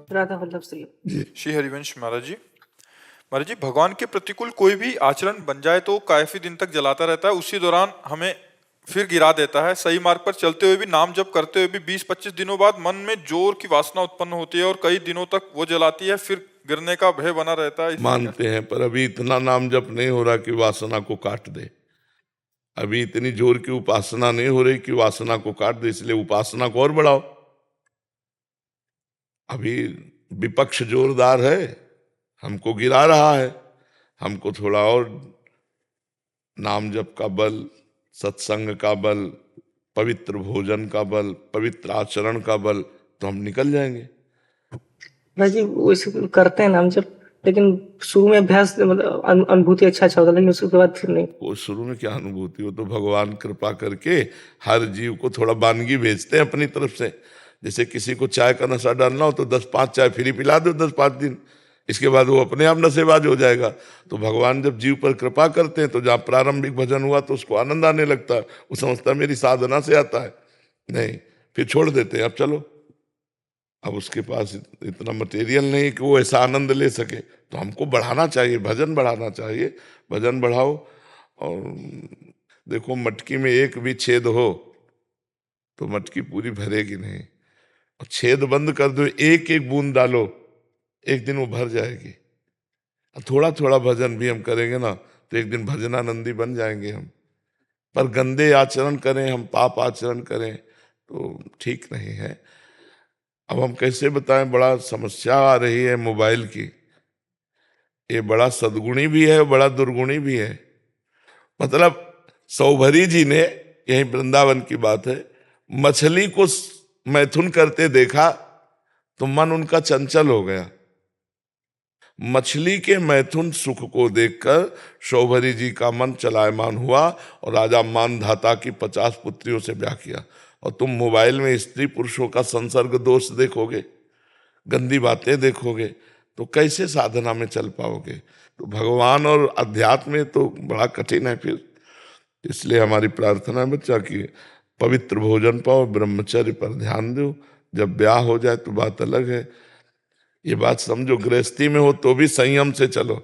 राधा वल्लभ श्री जी। श्री हरिवंश महाराज जी। महाराज जी, भगवान के प्रतिकूल कोई भी आचरण बन जाए तो काफी दिन तक जलाता रहता है, उसी दौरान हमें फिर गिरा देता है। सही मार्ग पर चलते हुए भी, नाम जप करते हुए भी 20-25 दिनों बाद मन में जोर की वासना उत्पन्न होती है और कई दिनों तक वो जलाती है, फिर गिरने का भय बना रहता है। मानते हैं, पर अभी इतना नाम जप नहीं हो रहा कि वासना को काट दे। अभी इतनी जोर की उपासना नहीं हो रही कि वासना को काट दे, इसलिए उपासना को और बढ़ाओ। अभी विपक्ष जोरदार है, हमको गिरा रहा है। हमको थोड़ा और नाम जप का बल, सत्संग का बल, पवित्र भोजन का बल, पवित्र आचरण का बल, तो हम निकल जाएंगे। भाई जी वैसे करते हैं नाम जब, लेकिन शुरू में अभ्यास मतलब अनुभूति अच्छा होता है, लेकिन उसके बाद फिर नहीं। वो शुरू में क्या अनुभूति हो, तो भगवान कृपा करके हर जीव को थोड़ा वानगी भेजते हैं अपनी तरफ से। जैसे किसी को चाय का नशा डालना हो तो 10-5 चाय फ्री पिला दो 10-5 दिन, इसके बाद वो अपने आप नशेबाज हो जाएगा। तो भगवान जब जीव पर कृपा करते हैं तो जहाँ प्रारंभिक भजन हुआ तो उसको आनंद आने लगता है, वो समझता है मेरी साधना से आता है, नहीं, फिर छोड़ देते हैं। अब चलो, अब उसके पास इतना मटेरियल नहीं कि वो ऐसा आनंद ले सके, तो हमको बढ़ाना चाहिए, भजन बढ़ाना चाहिए। भजन बढ़ाओ। और देखो, मटकी में एक भी छेद हो तो मटकी पूरी भरेगी नहीं, और छेद बंद कर दो, एक एक बूंद डालो, एक दिन वो भर जाएगी। थोड़ा थोड़ा भजन भी हम करेंगे ना तो एक दिन भजनानंदी बन जाएंगे हम। पर गंदे आचरण करें हम, पाप आचरण करें तो ठीक नहीं है। अब हम कैसे बताएं, बड़ा समस्या आ रही है मोबाइल की। ये बड़ा सद्गुणी भी है, बड़ा दुर्गुणी भी है। मतलब सौभरी जी ने, यही वृंदावन की बात है, मछली को मैथुन करते देखा तो मन उनका चंचल हो गया। मछली के मैथुन सुख को देखकर सौभरी जी का मन चलायमान हुआ और राजा मानधाता की 50 पुत्रियों से ब्याह किया। और तुम मोबाइल में स्त्री पुरुषों का संसर्ग दोष देखोगे, गंदी बातें देखोगे, तो कैसे साधना में चल पाओगे। तो भगवान और अध्यात्म में तो बड़ा कठिन है फिर। इसलिए हमारी प्रार्थना है बच्चा कि पवित्र भोजन पाओ, ब्रह्मचर्य पर ध्यान दो। जब ब्याह हो जाए तो बात अलग है। ये बात समझो, गृहस्थी में हो तो भी संयम से चलो,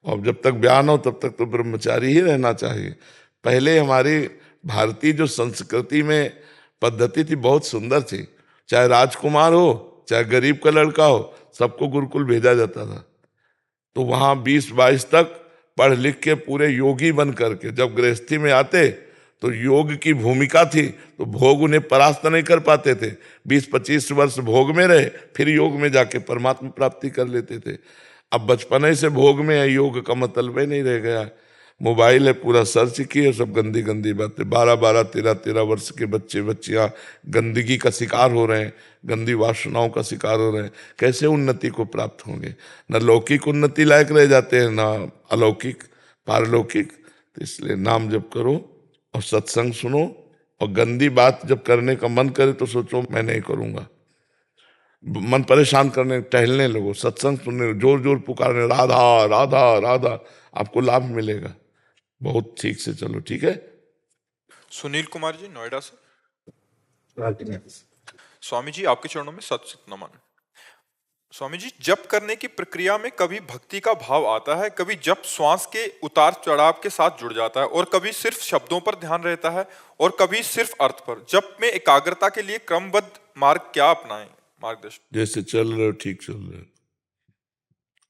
और जब तक ब्याह न हो तब तक तो ब्रह्मचारी ही रहना चाहिए। पहले हमारी भारतीय जो संस्कृति में पद्धति थी बहुत सुंदर थी। चाहे राजकुमार हो, चाहे गरीब का लड़का हो, सबको गुरुकुल भेजा जाता था। तो वहां 20-22 तक पढ़ लिख के पूरे योगी बन करके जब गृहस्थी में आते तो योग की भूमिका थी, तो भोग उन्हें परास्त नहीं कर पाते थे। 20-25 वर्ष भोग में रहे, फिर योग में जाके परमात्मा प्राप्ति कर लेते थे। अब बचपने से भोग में है, योग का मतलब ही नहीं रह गया। मोबाइल है, पूरा सर्च किए, सब गंदी गंदी बातें। 12-12, 13-13 वर्ष के बच्चे बच्चियां गंदगी का शिकार हो रहे हैं, गंदी वासनाओं का शिकार हो रहे हैं। कैसे उन्नति को प्राप्त होंगे? न लौकिक उन्नति लायक रह जाते हैं, ना अलौकिक पारलौकिक। तो इसलिए नाम जप करो और सत्संग सुनो, और गंदी बात जब करने का मन करे तो सोचो मैं नहीं करूंगा। मन परेशान करने, टहलने लगो, सत्संग सुनने, जोर जोर पुकारने, राधा राधा राधा, आपको लाभ मिलेगा। बहुत ठीक से चलो, ठीक है। सुनील कुमार जी, नोएडा से। स्वामी जी, आपके चरणों में सत सत नमन। स्वामी जी, जप करने की प्रक्रिया में कभी भक्ति का भाव आता है, कभी जप श्वास के उतार चढ़ाव के साथ जुड़ जाता है, और कभी सिर्फ शब्दों पर ध्यान रहता है, और कभी सिर्फ अर्थ पर। जप में एकाग्रता के लिए क्रमबद्ध मार्ग क्या अपनाएं? मार्गदर्शन। जैसे चल रहे हो ठीक चल रहे हो,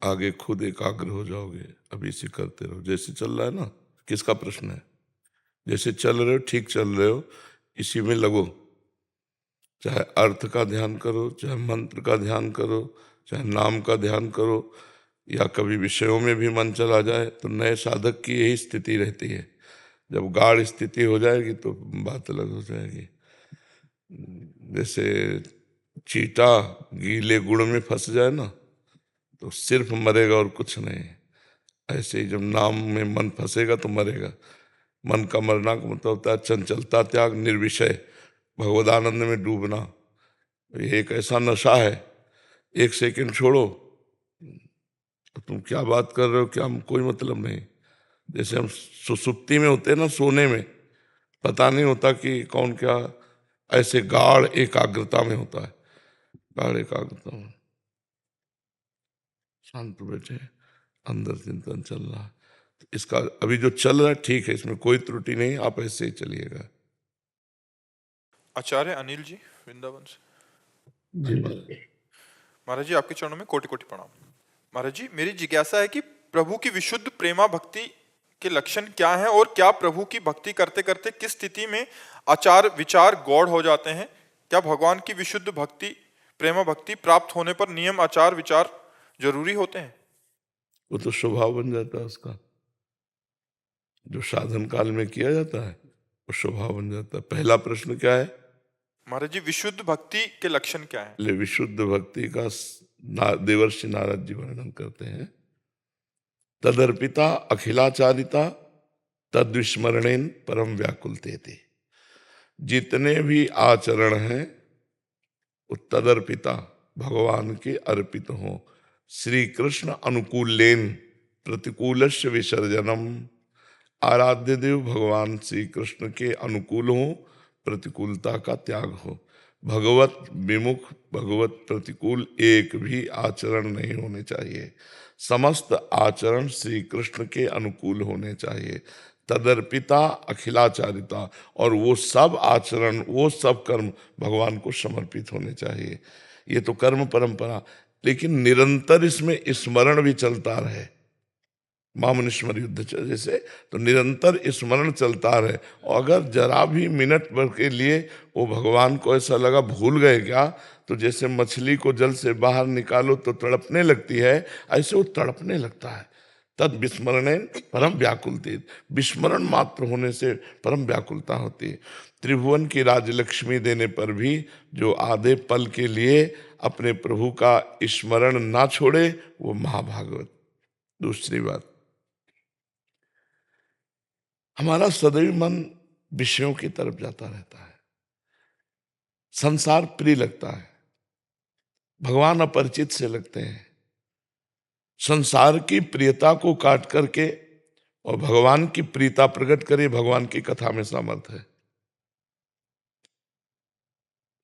आगे खुद एकाग्र हो जाओगे। अभी इसे करते रहो, जैसे चल रहा है ना। किसका प्रश्न है? जैसे चल रहे हो ठीक चल रहे हो, इसी में लगो। चाहे अर्थ का ध्यान करो, चाहे मंत्र का ध्यान करो, चाहे नाम का ध्यान करो, या कभी विषयों में भी मन चला जाए, तो नए साधक की यही स्थिति रहती है। जब गाढ़ स्थिति हो जाएगी तो बात अलग हो जाएगी। जैसे चींटा गीले गुड़ में फंस जाए ना तो सिर्फ मरेगा और कुछ नहीं। ऐसे ही जब नाम में मन फंसेगा तो मरेगा। मन का मरना का मतलब होता है चंचलता त्याग, निर्विषय भगवदानंद में डूबना। ये एक ऐसा नशा है, 1 सेकंड छोड़ो तो तुम क्या बात कर रहे हो, क्या कोई मतलब नहीं। जैसे हम सुसुप्ति में होते हैं ना, सोने में पता नहीं होता कि कौन क्या, ऐसे गाढ़ एकाग्रता में होता है, गाढ़ एकाग्रता में। शांत बैठे, अंदर चिंतन चल रहा है। तो इसका अभी जो चल रहा है ठीक है, इसमें कोई त्रुटि नहीं, आप ऐसे ही चलिएगा। आचार्य अनिल जी वृंदावन से। जी महाराज जी आपके चरणों में कोटि कोटि प्रणाम। महाराज जी मेरी जिज्ञासा है कि प्रभु की विशुद्ध प्रेमा भक्ति के लक्षण क्या हैं और क्या प्रभु की भक्ति करते करते किस स्थिति में आचार विचार गौड़ हो जाते हैं? क्या भगवान की विशुद्ध भक्ति प्रेमा भक्ति प्राप्त होने पर नियम आचार विचार जरूरी होते हैं? वो तो स्वभाव बन जाता है उसका, जो साधन काल में किया जाता है वो स्वभाव बन जाता है। पहला प्रश्न क्या है? महाराज जी विशुद्ध भक्ति के लक्षण क्या है? ले विशुद्ध भक्ति का देवर्षि नारद जी वर्णन करते हैं। तदर्पिता अखिलाचारिता तद्विस्मरणेन परम व्याकुलते थे। जितने भी आचरण हैं वो तदर्पिता भगवान के अर्पित हो। श्री कृष्ण अनुकूलेन प्रतिकूलस्य विसर्जनम। आराध्य देव भगवान श्री कृष्ण के अनुकूल हो, प्रतिकूलता का त्याग हो। भगवत विमुख भगवत प्रतिकूल एक भी आचरण नहीं होने चाहिए। समस्त आचरण श्री कृष्ण के अनुकूल होने चाहिए। तदर्पिता अखिलाचारिता, और वो सब आचरण वो सब कर्म भगवान को समर्पित होने चाहिए। ये तो कर्म परंपरा, लेकिन निरंतर इसमें स्मरण भी चलता रहे। मामनुस्मर युद्ध जैसे तो निरंतर स्मरण चलता रहे। और अगर जरा भी मिनट भर के लिए वो भगवान को ऐसा लगा भूल गए क्या, तो जैसे मछली को जल से बाहर निकालो तो तड़पने लगती है, ऐसे वो तड़पने लगता है। तद विस्मरण परम व्याकुलती, विस्मरण मात्र होने से परम व्याकुलता होती है। त्रिभुवन की राजलक्ष्मी देने पर भी जो आधे पल के लिए अपने प्रभु का स्मरण ना छोड़े वो महाभागवत। दूसरी बात, हमारा सदैव मन विषयों की तरफ जाता रहता है, संसार प्रिय लगता है, भगवान अपरिचित से लगते हैं। संसार की प्रियता को काट करके और भगवान की प्रियता प्रकट करे, भगवान की कथा में सामर्थ्य है।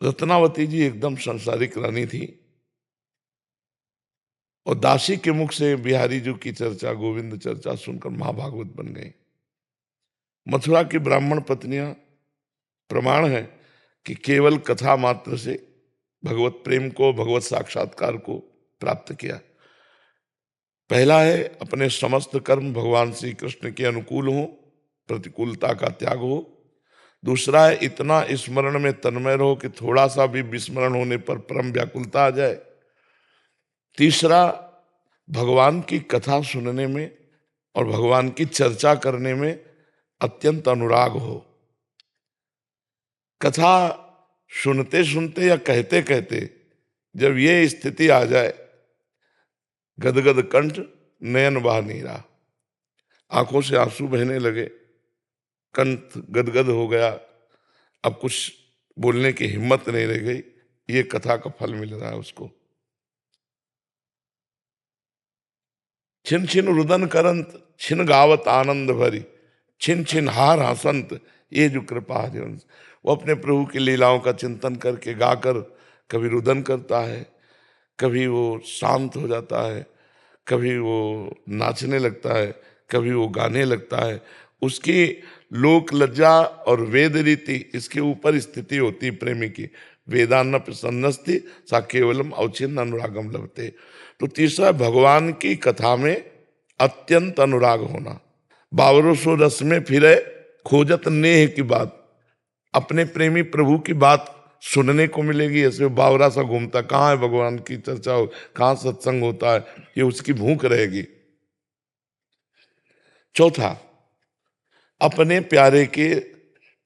रत्नावती जी एकदम संसारिक रानी थी और दासी के मुख से बिहारी जी की चर्चा, गोविंद चर्चा सुनकर महाभागवत बन गई। मथुरा की ब्राह्मण पत्नियां प्रमाण है कि केवल कथा मात्र से भगवत प्रेम को, भगवत साक्षात्कार को प्राप्त किया। पहला है अपने समस्त कर्म भगवान श्री कृष्ण के अनुकूल हो, प्रतिकूलता का त्याग हो। दूसरा है इतना स्मरण में तन्मय रहो कि थोड़ा सा भी विस्मरण होने पर परम व्याकुलता आ जाए। तीसरा, भगवान की कथा सुनने में और भगवान की चर्चा करने में अत्यंत अनुराग हो। कथा सुनते सुनते या कहते कहते जब ये स्थिति आ जाए, गदगद कंठ नयन बहा नीरा, आंखों से आंसू बहने लगे, कंठ गदगद हो गया, अब कुछ बोलने की हिम्मत नहीं रह गई, ये कथा का फल मिल रहा है उसको। छिन छिन रुदन करंत छिन गावत आनंद भरी, छिन छिन हार हसंत ये जो कृपा हरिवंश। वो अपने प्रभु की लीलाओं का चिंतन करके गाकर कभी रुदन करता है, कभी वो शांत हो जाता है, कभी वो नाचने लगता है, कभी वो गाने लगता है। उसकी लोक लज्जा और वेद रीति इसके ऊपर स्थिति होती प्रेमी की। वेदान्न प्रसन्नस्ति सा केवलम अवचिन्न अनुरागम लभते। तो तीसरा, भगवान की कथा में अत्यंत अनुराग होना। बावरो सो रस में फिरे खोजत नेह की बात। अपने प्रेमी प्रभु की बात सुनने को मिलेगी, ऐसे वो बावरा सा घूमता, कहाँ है भगवान की चर्चा हो, कहाँ सत्संग होता है, ये उसकी भूख रहेगी। चौथा, अपने प्यारे के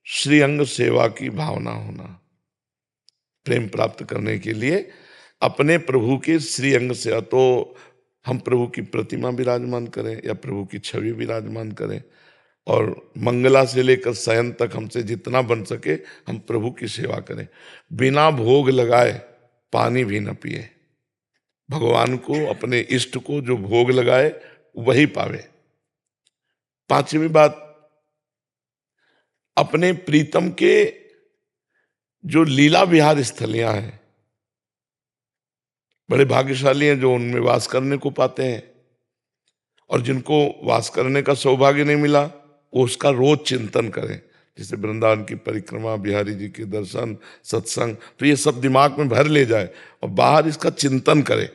श्रीअंग सेवा की भावना होना। प्रेम प्राप्त करने के लिए अपने प्रभु के श्रीअंग सेवा, तो हम प्रभु की प्रतिमा विराजमान करें या प्रभु की छवि विराजमान करें, और मंगला से लेकर शयन तक हमसे जितना बन सके हम प्रभु की सेवा करें। बिना भोग लगाए पानी भी न पिए। भगवान को, अपने इष्ट को जो भोग लगाए वही पावे। पांचवी बात, अपने प्रीतम के जो लीला विहार स्थलियां हैं बड़े भाग्यशाली हैं जो उनमें वास करने को पाते हैं, और जिनको वास करने का सौभाग्य नहीं मिला वो उसका रोज चिंतन करें। जैसे वृंदावन की परिक्रमा, बिहारी जी के दर्शन, सत्संग, तो ये सब दिमाग में भर ले जाए और बाहर इसका चिंतन करे।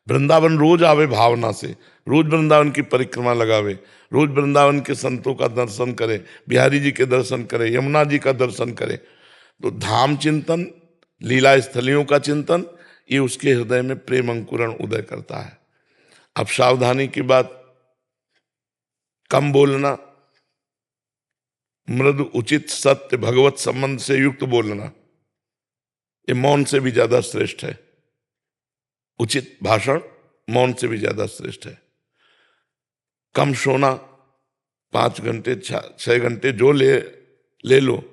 वृंदावन रोज आवे भावना से, रोज वृंदावन की परिक्रमा लगावे, रोज वृंदावन के संतों का दर्शन करे, बिहारी जी के दर्शन करे, यमुना जी का दर्शन करे। तो धाम चिंतन, लीला स्थलियों का चिंतन, ये उसके हृदय में प्रेम अंकुरण उदय करता है। अब सावधानी की बात, कम बोलना, मृदु उचित सत्य भगवत संबंध से युक्त बोलना, ये मौन से भी ज्यादा श्रेष्ठ है। उचित भाषण मौन से भी ज्यादा श्रेष्ठ है। कम सोना, 5 घंटे 6 घंटे जो ले लो,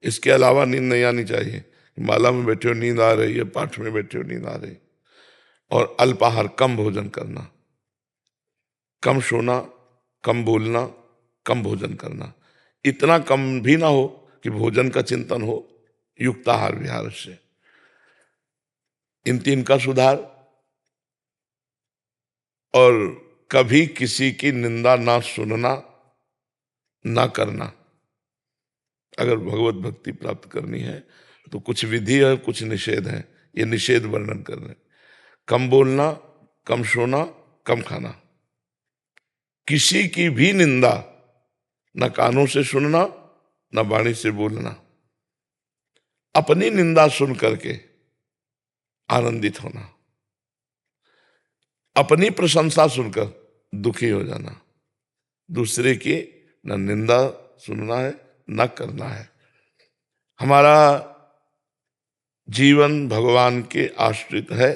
इसके अलावा नींद नहीं आनी चाहिए। माला में बैठे हो नींद आ रही है, पाठ में बैठे हो नींद आ रही। और अल्पाहार, कम भोजन करना, कम सोना, कम बोलना, कम भोजन करना। इतना कम भी ना हो कि भोजन का चिंतन हो, युक्ताहार विहार से। इन 3 का सुधार। और कभी किसी की निंदा ना सुनना, ना करना। अगर भगवत भक्ति प्राप्त करनी है तो कुछ विधि है, कुछ निषेध है। ये निषेध वर्णन कर रहे हैं। कम बोलना, कम सोना, कम खाना। किसी की भी निंदा न कानों से सुनना, न वाणी से बोलना। अपनी निंदा सुन करके आनंदित होना, अपनी प्रशंसा सुनकर दुखी हो जाना। दूसरे की न निंदा सुनना है, न करना है। हमारा जीवन भगवान के आश्रित है,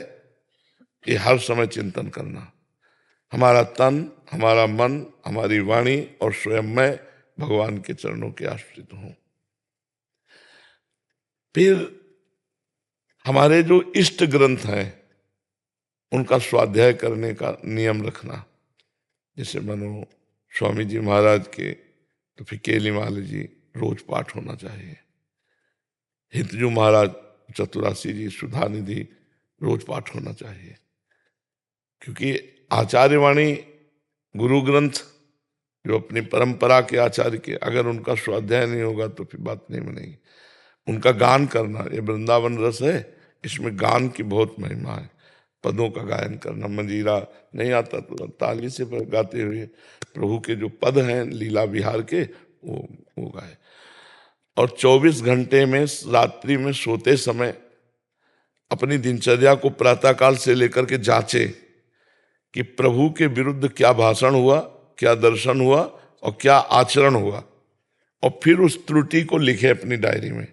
ये हर समय चिंतन करना। हमारा तन, हमारा मन, हमारी वाणी और स्वयं मैं भगवान के चरणों के आश्रित हूं। फिर हमारे जो इष्ट ग्रंथ हैं उनका स्वाध्याय करने का नियम रखना। जैसे मानो स्वामी जी महाराज के, तो फिर केली माली जी रोज पाठ होना चाहिए। हितजू महाराज, चतुरासी जी, सुधानिधि रोज पाठ होना चाहिए। क्योंकि आचार्यवाणी, गुरु ग्रंथ जो अपनी परंपरा के आचार्य के, अगर उनका स्वाध्याय नहीं होगा तो फिर बात नहीं बनेगी। उनका गान करना, ये वृंदावन रस है, इसमें गान की बहुत महिमा है। पदों का गायन करना, मंजीरा नहीं आता तो ताली से गाते हुए प्रभु के जो पद हैं लीला विहार के वो गाए। और 24 घंटे में रात्रि में सोते समय अपनी दिनचर्या को प्रातःकाल से लेकर के जांचे कि प्रभु के विरुद्ध क्या भाषण हुआ, क्या दर्शन हुआ और क्या आचरण हुआ, और फिर उस त्रुटि को लिखे अपनी डायरी में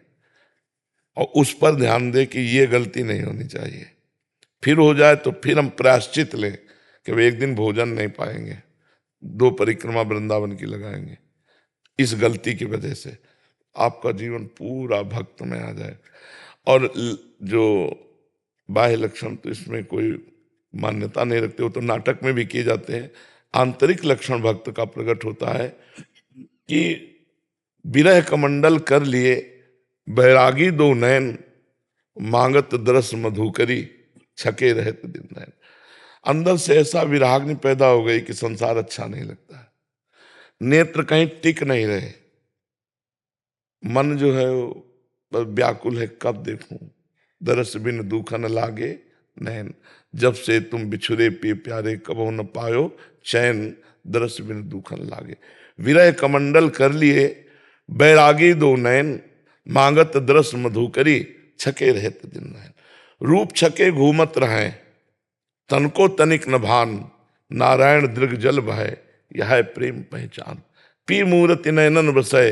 और उस पर ध्यान दे कि ये गलती नहीं होनी चाहिए। फिर हो जाए तो फिर हम प्रायश्चित लें कि वे एक दिन भोजन नहीं पाएंगे, 2 परिक्रमा वृंदावन की लगाएंगे इस गलती की वजह से। आपका जीवन पूरा भक्त में आ जाए। और जो बाह्य लक्षण तो इसमें कोई मान्यता नहीं रखते, हो तो नाटक में भी किए जाते हैं। आंतरिक लक्षण भक्त का प्रकट होता है कि विरह कमंडल कर लिए बैरागी 2 नैन, मांगत दरस मधुकरी, छके रहत दिन नैन। अंदर से ऐसा विराग्नि पैदा हो गई कि संसार अच्छा नहीं लगता है, नेत्र कहीं टिक नहीं रहे, मन जो है वो व्याकुल है, कब देखूं, दरस बिन दुख न लागे नैन, जब से तुम बिछुरे पिए प्यारे, कबो न पायो चैन, दरस बिन दुख न लागे। विरह कमंडल कर लिए बैरागी 2 नैन, मांगत दरस मधुकरी, छके रहत दिन नैन। रूप छके घूमत रहें, तन को तनिक न भान, नारायण दृग जल भय, यह प्रेम पहचान। पी मूरति नैनन बसय,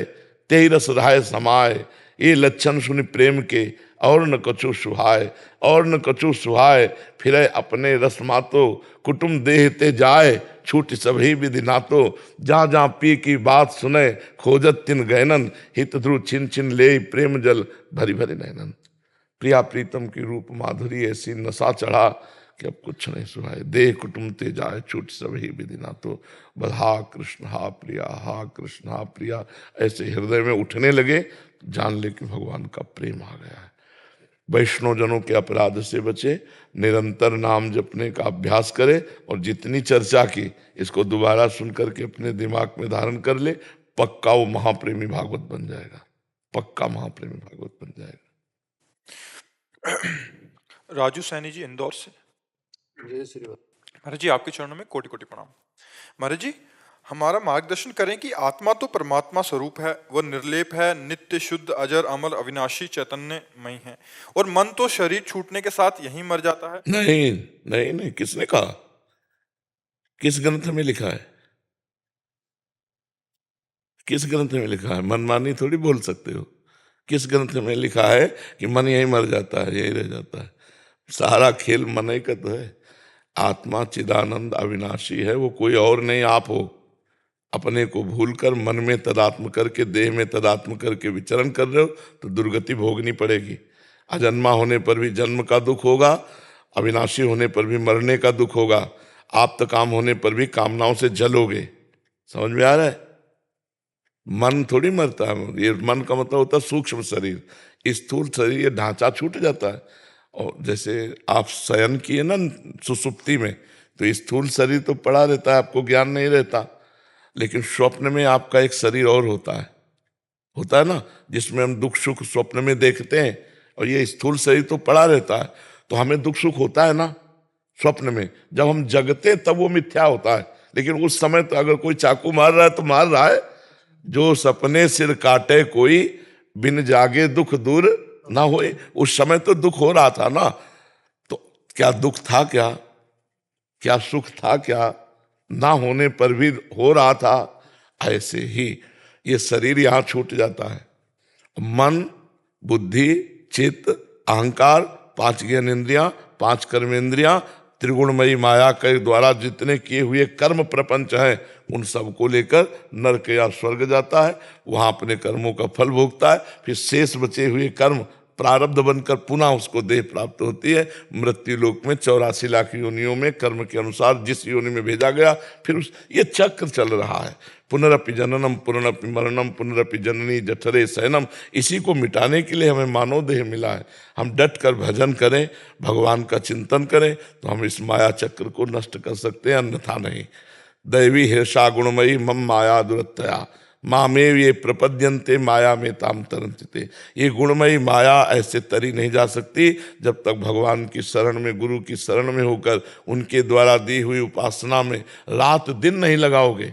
तेहि रस रहाय समाय, ये लक्षण सुनि प्रेम के, और न कछु सुहाय, और न कछु सुहाय, फिर अपने रस मातो, कुटुम देह ते जाय, छूट सभी विधि नातो, जहाँ जहाँ पी की बात सुने, खोजत तिन गैनन, हित ध्रुव छिन छिन ले प्रेम जल, भरी भरी नैनन। प्रिया प्रीतम की रूप माधुरी ऐसी नशा चढ़ा कि अब कुछ नहीं सुहाय, देह कुटुम ते जाए, छूट सभी विधि नातो, बस हा कृष्ण हा प्रिया, हा कृष्ण हा प्रिया, ऐसे हृदय में उठने लगे, जान ले कि भगवान का प्रेम आ गया है। वैष्णवजनों के अपराध से बचे, निरंतर नाम जपने का अभ्यास करे, और जितनी चर्चा की इसको दोबारा सुन करके अपने दिमाग में धारण कर ले, पक्का वो महाप्रेमी भागवत बन जाएगा, पक्का महाप्रेमी भागवत बन जाएगा। राजू सैनी जी इंदौर से। जय श्री राम। महाराज जी आपके चरणों में कोटि कोटि प्रणाम। महाराज जी हमारा मार्गदर्शन करें कि आत्मा तो परमात्मा स्वरूप है, वह निर्लेप है, नित्य शुद्ध अजर अमर अविनाशी चैतन्यमय है, और मन तो शरीर छूटने के साथ यहीं मर जाता है। नहीं नहीं नहीं, किसने कहा? किस ग्रंथ में लिखा है? किस ग्रंथ में लिखा है? मनमानी थोड़ी बोल सकते हो। किस ग्रंथ में लिखा है कि मन यहीं मर जाता है, यहीं रह जाता है? सारा खेल मन ही का तो है। आत्मा चिदानंद अविनाशी है, वो कोई और नहीं आप हो। अपने को भूलकर मन में तदात्म करके, देह में तदात्म करके विचरण कर रहे हो तो दुर्गति भोगनी पड़ेगी। अजन्मा होने पर भी जन्म का दुख होगा, अविनाशी होने पर भी मरने का दुख होगा, आप काम होने पर भी कामनाओं से जलोगे। समझ में आ रहा है? मन थोड़ी मरता है। ये मन का मतलब होता है सूक्ष्म शरीर। स्थूल शरीर ये ढांचा छूट जाता है। और जैसे आप शयन किए ना सुसुप्ति में, तो स्थूल शरीर तो पड़ा रहता है, आपको ज्ञान नहीं रहता, लेकिन स्वप्न में आपका एक शरीर और होता है ना, जिसमें हम दुख सुख स्वप्न में देखते हैं, और ये स्थूल शरीर तो पड़ा रहता है। तो हमें दुख सुख होता है ना स्वप्न में। जब हम जगते तब वो मिथ्या होता है, लेकिन उस समय तो अगर कोई चाकू मार रहा है तो मार रहा है। जो सपने सिर काटे कोई, बिन जागे दुख दूर ना होए। उस समय तो दुख हो रहा था ना, तो क्या दुख था? क्या सुख था? क्या ना होने पर भी हो रहा था? ऐसे ही ये शरीर यहां छूट जाता है। मन, बुद्धि, चित्त, अहंकार, 5 ज्ञानेंद्रियां, 5 कर्मेंद्रियां, त्रिगुणमयी माया के द्वारा जितने किए हुए कर्म प्रपंच हैं, उन सबको लेकर नरक या स्वर्ग जाता है। वहां अपने कर्मों का फल भोगता है। फिर शेष बचे हुए कर्म प्रारब्ध बनकर पुनः उसको देह प्राप्त होती है। मृत्यु लोक में 84 लाख योनियों में कर्म के अनुसार जिस योनि में भेजा गया, फिर ये चक्र चल रहा है। पुनरपि जननम पुनरपि मरणम पुनरपि जननी जठरे शयनम। इसी को मिटाने के लिए हमें मानव देह मिला है। हम डट कर भजन करें, भगवान का चिंतन करें, तो हम इस माया चक्र को नष्ट कर सकते हैं, अन्यथा नहीं। दैवी हिर्षा गुणमयी मम माया दुरत्तया मामेव ये प्रपद्यन्ते माया में ताम तरंते। ये गुणमयी माया ऐसे तरी नहीं जा सकती जब तक भगवान की शरण में, गुरु की शरण में होकर उनके द्वारा दी हुई उपासना में रात दिन नहीं लगाओगे।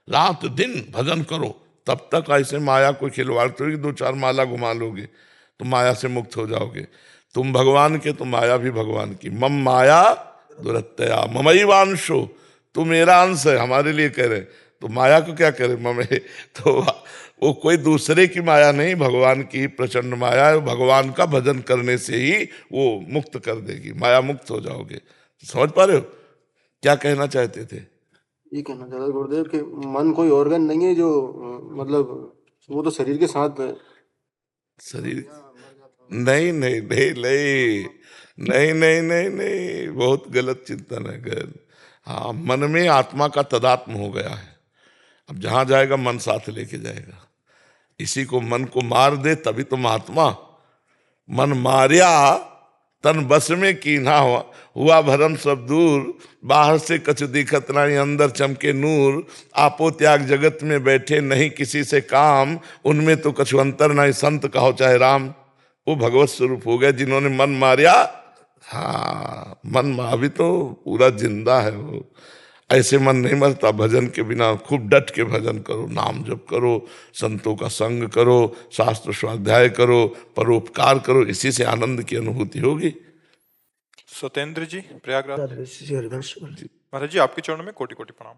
रात दिन भजन करो, तब तक ऐसे माया कोई खिलवाड़ थोड़ी 2-4 माला घुमा लोगे तो माया से मुक्त हो जाओगे। तुम भगवान के तो माया भी भगवान की। मम माया दुरत्तया ममैवांशो, तू मेरा अंश है, हमारे लिए कह रहे। तो माया को क्या करे ममे, तो वो कोई दूसरे की माया नहीं, भगवान की प्रचंड माया है। भगवान का भजन करने से ही वो मुक्त कर देगी, माया मुक्त हो जाओगे। समझ पा रहे हो क्या कहना चाहते थे? ये कहना चाहता था गुरुदेव कि मन कोई ऑर्गन नहीं है जो मतलब वो तो शरीर के साथ है। शरीर नहीं नहीं नहीं नहीं नहीं नहीं नहीं नहीं, बहुत गलत चिंतन है गैर। हाँ, मन में आत्मा का तदात्म हो गया है। अब जहां जाएगा मन साथ लेके जाएगा। इसी को मन को मार दे तभी तो महात्मा। मन मारिया तन बस में कीन्हा हुआ भरम सब दूर, बाहर से कछु दिखत नहीं अंदर चमके नूर, आपो त्याग जगत में बैठे नहीं किसी से काम, उनमें तो कछु अंतर नहीं संत कहो चाहे राम। वो भगवत स्वरूप हो गए जिन्होंने मन मारिया। हाँ, मन अभी तो पूरा जिंदा है वो। ऐसे मन नहीं मरता भजन के बिना। खूब डट के भजन करो, नाम जप करो, संतों का संग करो, शास्त्र स्वाध्याय करो, परोपकार करो, इसी से आनंद की अनुभूति होगी। सत्येंद्र जी प्रयागराज। श्री हरिवंश। महाराज जी आपके चरणों में कोटि कोटि प्रणाम।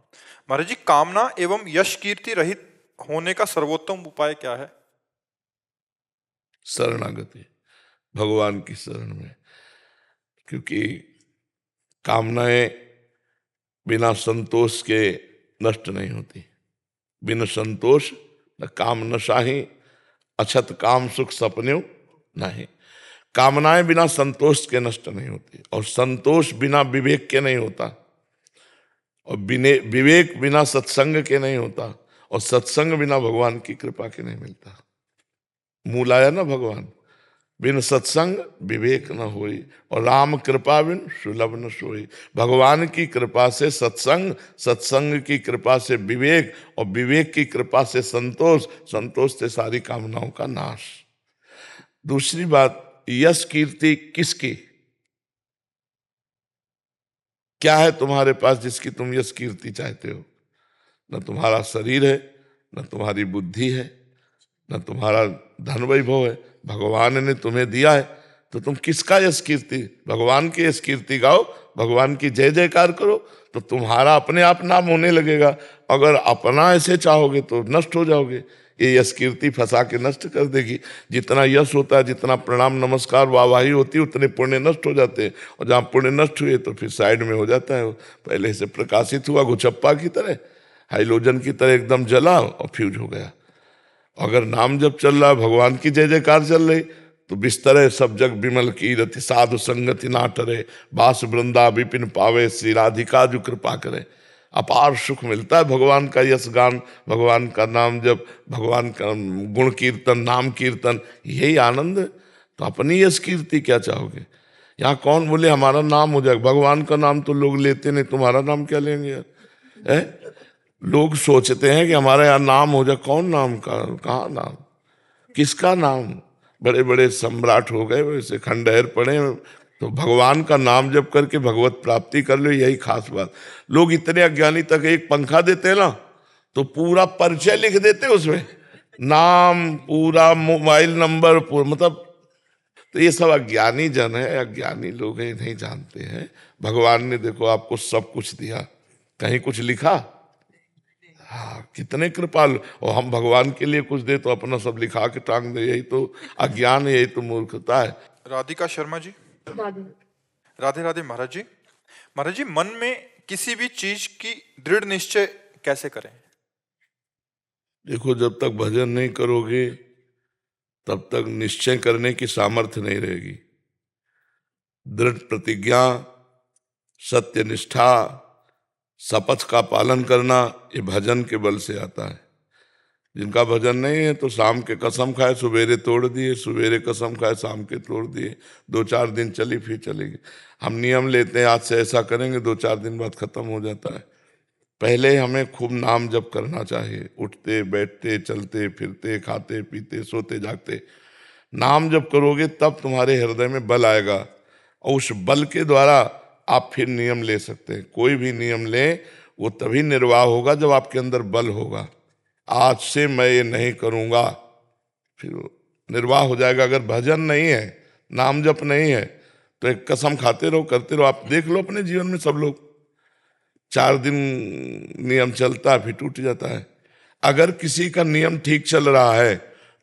महाराज जी कामना एवं यश कीर्ति रहित होने का सर्वोत्तम उपाय क्या है? शरणागति, भगवान की शरण में। क्योंकि कामनाएं बिना संतोष के नष्ट नहीं होती। बिना संतोष न काम न शाही, अछत काम सुख सपन्यो नहीं। कामनाएं बिना संतोष के नष्ट नहीं होती, और संतोष बिना विवेक के नहीं होता, और विवेक बिना सत्संग के नहीं होता, और सत्संग बिना भगवान की कृपा के नहीं मिलता। मूल आया ना भगवान, बिन सत्संग विवेक न होई, और राम कृपा बिन सुलभ न सोई। भगवान की कृपा से सत्संग, सत्संग की कृपा से विवेक, और विवेक की कृपा से संतोष, संतोष से सारी कामनाओं का नाश। दूसरी बात, यश कीर्ति किसकी? क्या है तुम्हारे पास जिसकी तुम यश कीर्ति चाहते हो? न तुम्हारा शरीर है, न तुम्हारी बुद्धि है, न तुम्हारा धन वैभव है। भगवान ने तुम्हें दिया है, तो तुम किसका यश कीर्ति? भगवान की यश कीर्ति गाओ, भगवान की जय जयकार करो, तो तुम्हारा अपने आप नाम होने लगेगा। अगर अपना ऐसे चाहोगे तो नष्ट हो जाओगे। ये यश कीर्ति फंसा के नष्ट कर देगी। जितना यश होता है, जितना प्रणाम नमस्कार वाहवाही होती है, उतने पुण्य नष्ट हो जाते हैं, और जहाँ पुण्य नष्ट हुए तो फिर साइड में हो जाता है। वो पहले से प्रकाशित हुआ गुचप्पा की तरह, हाइलोजन की तरह एकदम जला और फ्यूज हो गया। अगर नाम जब चल रहा, भगवान की जय जयकार चल रही, तो बिस्तर सब जग विमल कीरति, साधु संगति ना टरे, बास वृंदा विपिन पावे, श्री राधिका जो कृपा करे। अपार सुख मिलता है भगवान का यश गान, भगवान का नाम जब, भगवान का गुण कीर्तन, नाम कीर्तन, यही आनंद है। तो अपनी यश कीर्ति क्या चाहोगे? यहाँ कौन बोले हमारा नाम हो जाए? भगवान का नाम तो लोग लेते नहीं, तुम्हारा नाम क्या लेंगे यार? है? लोग सोचते हैं कि हमारा यहाँ नाम हो जाए। कौन नाम का? कहाँ नाम? किसका नाम? बड़े बड़े सम्राट हो गए, वैसे खंडहर पड़े, तो भगवान का नाम जप करके भगवत प्राप्ति कर लो, यही खास बात। लोग इतने अज्ञानी तक एक पंखा देते हैं ना, तो पूरा परिचय लिख देते उसमें, नाम पूरा, मोबाइल नंबर पूरा, मतलब। तो ये सब अज्ञानी जन है, अज्ञानी लोग हैं, नहीं जानते हैं। भगवान ने देखो आपको सब कुछ दिया, कहीं कुछ लिखा? हाँ, कितने कृपालु। और हम भगवान के लिए कुछ दे तो अपना सब लिखा के टांग दे, यही तो अज्ञान है, यही तो मूर्खता है। राधिका शर्मा जी। राधे राधे महाराज जी। महाराज जी, मन में किसी भी चीज की दृढ़ निश्चय कैसे करें? देखो, जब तक भजन नहीं करोगे तब तक निश्चय करने की सामर्थ्य नहीं रहेगी। दृढ़ प्रतिज्ञा, सत्य निष्ठा, शपथ का पालन करना, ये भजन के बल से आता है। जिनका भजन नहीं है तो शाम के कसम खाए सवेरे तोड़ दिए, सवेरे कसम खाए शाम के तोड़ दिए। 2-4 दिन चली फिर चलेगी। हम नियम लेते हैं आज से ऐसा करेंगे, 2-4 दिन बाद खत्म हो जाता है। पहले हमें खूब नाम जप करना चाहिए, उठते बैठते चलते फिरते खाते पीते सोते जागते नाम जप करोगे तब तुम्हारे हृदय में बल आएगा, और उस बल के द्वारा आप फिर नियम ले सकते हैं। कोई भी नियम ले वो तभी निर्वाह होगा जब आपके अंदर बल होगा। आज से मैं ये नहीं करूँगा, फिर निर्वाह हो जाएगा। अगर भजन नहीं है, नाम जप नहीं है, तो एक कसम खाते रहो, करते रहो। आप देख लो अपने जीवन में, सब लोग 4 दिन नियम चलता है फिर टूट जाता है। अगर किसी का नियम ठीक चल रहा है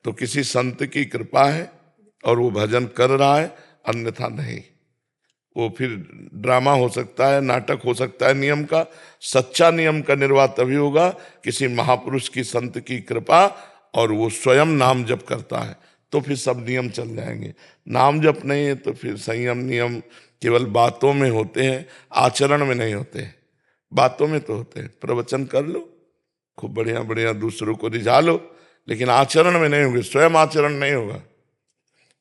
तो किसी संत की कृपा है और वो भजन कर रहा है, अन्यथा नहीं। वो फिर ड्रामा हो सकता है, नाटक हो सकता है नियम का। सच्चा नियम का निर्वाह तभी होगा किसी महापुरुष की, संत की कृपा, और वो स्वयं नाम जप करता है, तो फिर सब नियम चल जाएंगे। नाम जप नहीं है तो फिर संयम नियम केवल बातों में होते हैं, आचरण में नहीं होते हैं। बातों में तो होते हैं, प्रवचन कर लो, खूब बढ़िया बढ़िया दूसरों को रिझा लो, लेकिन आचरण में नहीं होंगे, स्वयं आचरण नहीं होगा।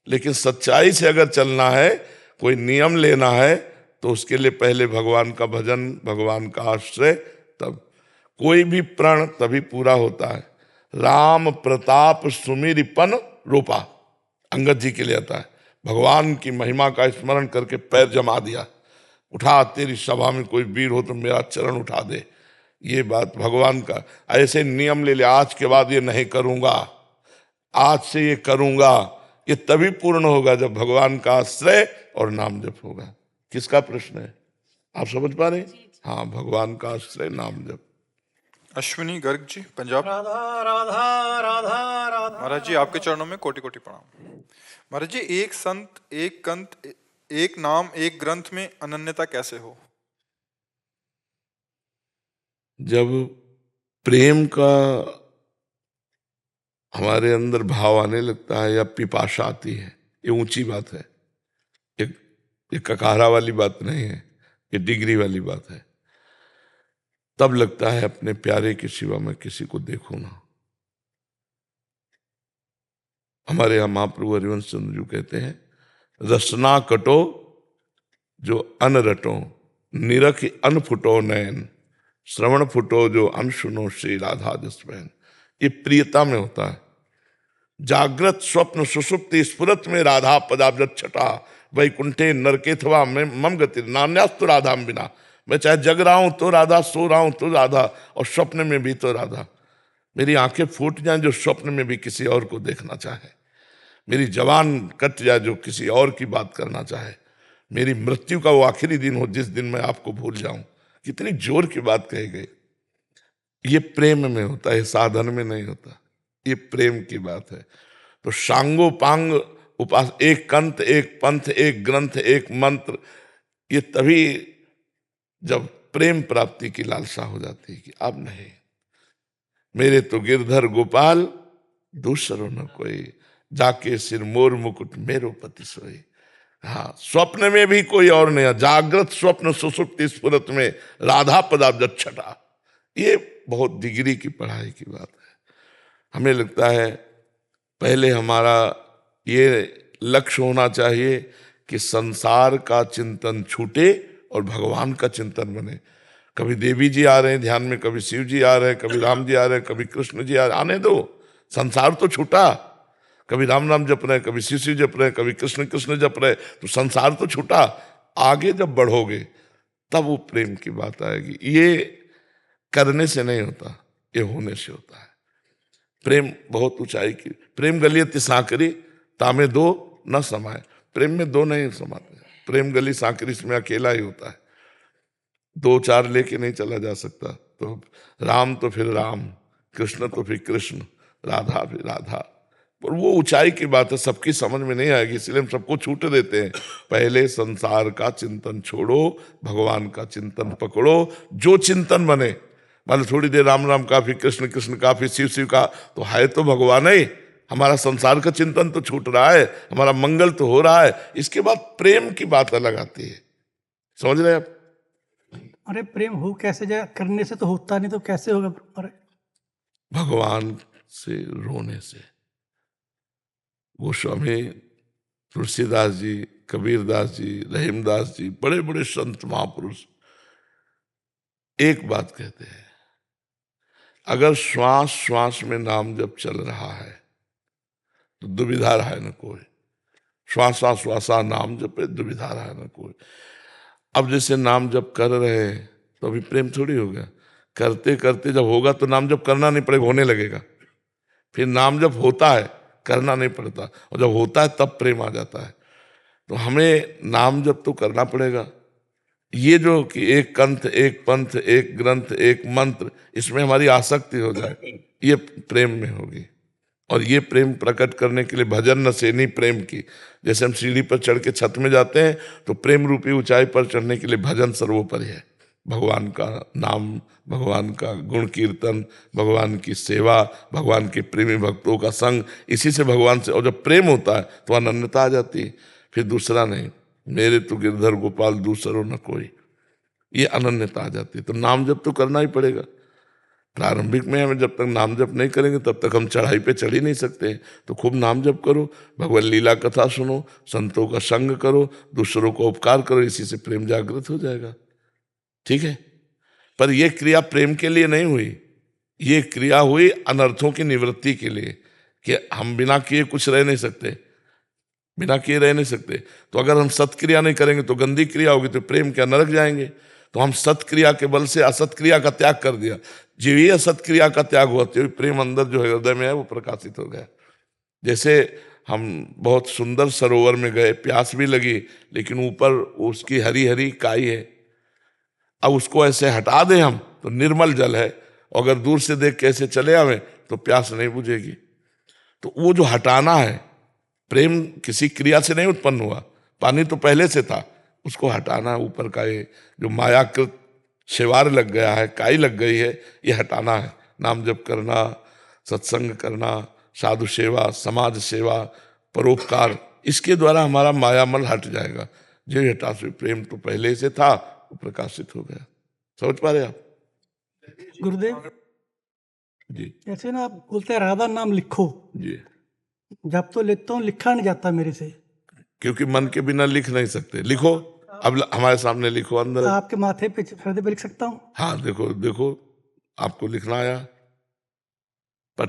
लेकिन सच्चाई से अगर चलना है, कोई नियम लेना है, तो उसके लिए पहले भगवान का भजन, भगवान का आश्रय, तब कोई भी प्रण तभी पूरा होता है। राम प्रताप सुमिरिपन रूपा, अंगद जी के लिए आता है। भगवान की महिमा का स्मरण करके पैर जमा दिया, उठा, तेरी सभा में कोई वीर हो तो मेरा चरण उठा दे। ये बात भगवान का। ऐसे नियम ले ले, आज के बाद ये नहीं करूंगा, आज से ये करूंगा, ये तभी पूर्ण होगा जब भगवान का आश्रय और नाम जप होगा। किसका प्रश्न है, आप समझ पा रहे? हाँ, भगवान का आश्रय नाम जप। अश्विनी गर्ग जी, पंजाब। राधा राधा राधा राधा। महाराज जी, आपके चरणों में कोटि कोटि प्रणाम। महाराज जी, एक संत, एक कंत, एक नाम, एक ग्रंथ में अनन्यता कैसे हो? जब प्रेम का हमारे अंदर भाव आने लगता है या पिपाशा आती है, ये ऊंची बात है, ये ककारा वाली बात नहीं है, ये डिग्री वाली बात है। तब लगता है अपने प्यारे के सिवा मैं किसी को देखूं ना। हमारे यहाँ महाप्रभु हरिवंश चंद्र जी कहते हैं, रसना कटो जो अन रटो, निरख अन फुटो नयन, श्रवण फुटो जो अन सुनो श्री राधा जस बहन। ये प्रियता में होता है। जागृत स्वप्न सुसुप्ति स्फुरत में राधा पदाब्जत छटा, वैकुंठे नरकेथवा में मम गति नान्यास्तु राधा बिना। मैं चाहे जग रहा हूं तो राधा, सो रहा हूं तो राधा, और स्वप्न में भी तो राधा। मेरी आंखें फूट जाएं जो स्वप्न में भी किसी और को देखना चाहे, मेरी जवान कट जाए जो किसी और की बात करना चाहे, मेरी मृत्यु का वो आखिरी दिन हो जिस दिन मैं आपको भूल जाऊं। कितनी जोर की बात कही गई। ये प्रेम में होता है, साधन में नहीं होता। ये प्रेम की बात है। तो सांगो पांग उपास, एक कंत एक पंथ एक ग्रंथ एक मंत्र, ये तभी जब प्रेम प्राप्ति की लालसा हो जाती है कि अब नहीं, मेरे तो गिरधर गोपाल दूसरो न कोई, जाके सिर मोर मुकुट मेरो पति सोई। हाँ, स्वप्न में भी कोई और नहीं है। जागृत स्वप्न सुसुप्ति स्फुरत में राधा पदाब्जत छटा। ये बहुत डिग्री की पढ़ाई की बात है। हमें लगता है पहले हमारा ये लक्ष्य होना चाहिए कि संसार का चिंतन छूटे और भगवान का चिंतन बने। कभी देवी जी आ रहे हैं ध्यान में, कभी शिव जी आ रहे हैं, कभी राम जी आ रहे हैं, कभी कृष्ण जी आ रहे हैं, आने दो, संसार तो छूटा। कभी राम राम जप रहे हैं, कभी शिव शिव जप रहे हैं, कभी कृष्ण कृष्ण जप रहे हैं, तो संसार तो छूटा। आगे जब बढ़ोगे तब वो प्रेम की बात आएगी। ये करने से नहीं होता, ये होने से होता है। प्रेम बहुत ऊंचाई की। प्रेम गलियत सांकरी तामे दो न समाये। प्रेम में दो नहीं समाते। प्रेम गली सांकरी इसमें अकेला ही होता है, दो चार लेके नहीं चला जा सकता। तो राम तो फिर राम, कृष्ण तो फिर कृष्ण, राधा फिर राधा। पर वो ऊंचाई की बात है, सबकी समझ में नहीं आएगी, इसलिए हम सबको छूट देते हैं। पहले संसार का चिंतन छोड़ो, भगवान का चिंतन पकड़ो। जो चिंतन बने, मान थोड़ी देर राम राम काफी, कृष्ण कृष्ण काफी, शिव शिव का, तो है तो भगवान ही। हमारा संसार का चिंतन तो छूट रहा है, हमारा मंगल तो हो रहा है। इसके बाद प्रेम की बात अलग आती है। समझ रहे हैं आप? अरे प्रेम हो कैसे जाए, करने से तो होता नहीं, तो कैसे होगा? अरे भगवान से रोने से। गोस्वामी तुलसीदास जी, कबीरदास जी, रहीमदास जी, बड़े बड़े संत महापुरुष एक बात कहते हैं, अगर श्वास श्वास में नाम जब चल रहा है तो दुविधा रहा है न कोई। श्वासा श्वासा नाम जपे दुविधा रहा है न कोई। अब जैसे नाम जप कर रहे हैं तो अभी प्रेम थोड़ी होगा। करते करते जब होगा तो नाम जप करना नहीं पड़ेगा, होने लगेगा। फिर नाम जप होता है, करना नहीं पड़ता, और जब होता है तब प्रेम आ जाता है। तो हमें नाम जप तो करना पड़ेगा। ये जो कि एक कंथ एक पंथ एक ग्रंथ एक मंत्र, इसमें हमारी आसक्ति हो जाए, ये प्रेम में होगी। और ये प्रेम प्रकट करने के लिए भजन नसेनी प्रेम की। जैसे हम सीढ़ी पर चढ़ के छत में जाते हैं तो प्रेम रूपी ऊंचाई पर चढ़ने के लिए भजन सर्वोपरि है। भगवान का नाम, भगवान का गुण कीर्तन, भगवान की सेवा, भगवान के प्रेमी भक्तों का संग, इसी से भगवान से। और जब प्रेम होता है तो अनन्यता आ जाती है, फिर दूसरा नहीं, मेरे तो गिरधर गोपाल दूसरो न कोई, ये अनन्यता आ जाती है। तो नाम जप तो करना ही पड़ेगा। प्रारंभिक में हमें जब तक नाम जप नहीं करेंगे तब तक हम चढ़ाई पे चढ़ ही नहीं सकते। तो खूब नाम जप करो, भगवान लीला कथा सुनो, संतों का संग करो, दूसरों को उपकार करो, इसी से प्रेम जागृत हो जाएगा। ठीक है, पर यह क्रिया प्रेम के लिए नहीं हुई, ये क्रिया हुई अनर्थों की निवृत्ति के लिए, कि हम बिना किए कुछ रह नहीं सकते, बिना किए रह नहीं सकते। तो अगर हम सत्क्रिया नहीं करेंगे तो गंदी क्रिया होगी, तो प्रेम क्या नरक जाएंगे। तो हम सत्क्रिया के बल से असत्क्रिया का त्याग कर दिया। जो ये असत्क्रिया का त्याग हुआ तो प्रेम अंदर जो है हृदय में है वो प्रकाशित हो गया। जैसे हम बहुत सुंदर सरोवर में गए, प्यास भी लगी, लेकिन ऊपर उसकी हरी हरी काई है। अब उसको ऐसे हटा दें हम तो निर्मल जल है, और अगर दूर से देख के ऐसे चले आवे तो प्यास नहीं बुझेगी। तो वो जो हटाना है, प्रेम किसी क्रिया से नहीं उत्पन्न हुआ, पानी तो पहले से था, उसको हटाना है। ऊपर का ये जो मायाकृत शेवार लग गया है, काई लग गई है, ये हटाना है। नाम जप करना, सत्संग करना, साधु सेवा, समाज सेवा, परोपकार, इसके द्वारा हमारा मायामल हट जाएगा। जो हटा से प्रेम तो पहले से था, वो प्रकाशित हो गया। समझ पा रहे आप? गुरुदेव जी जैसे ना आप बोलते हैं राधा नाम लिखो, जी जब तो लेता हूँ लिखा नहीं जाता मेरे से। क्योंकि मन के बिना लिख नहीं सकते। लिखो, अब हमारे सामने लिखो अंदर। आपके माथे पे हृदय पे लिख सकता हूँ। हाँ देखो देखो, आपको लिखना आया, पर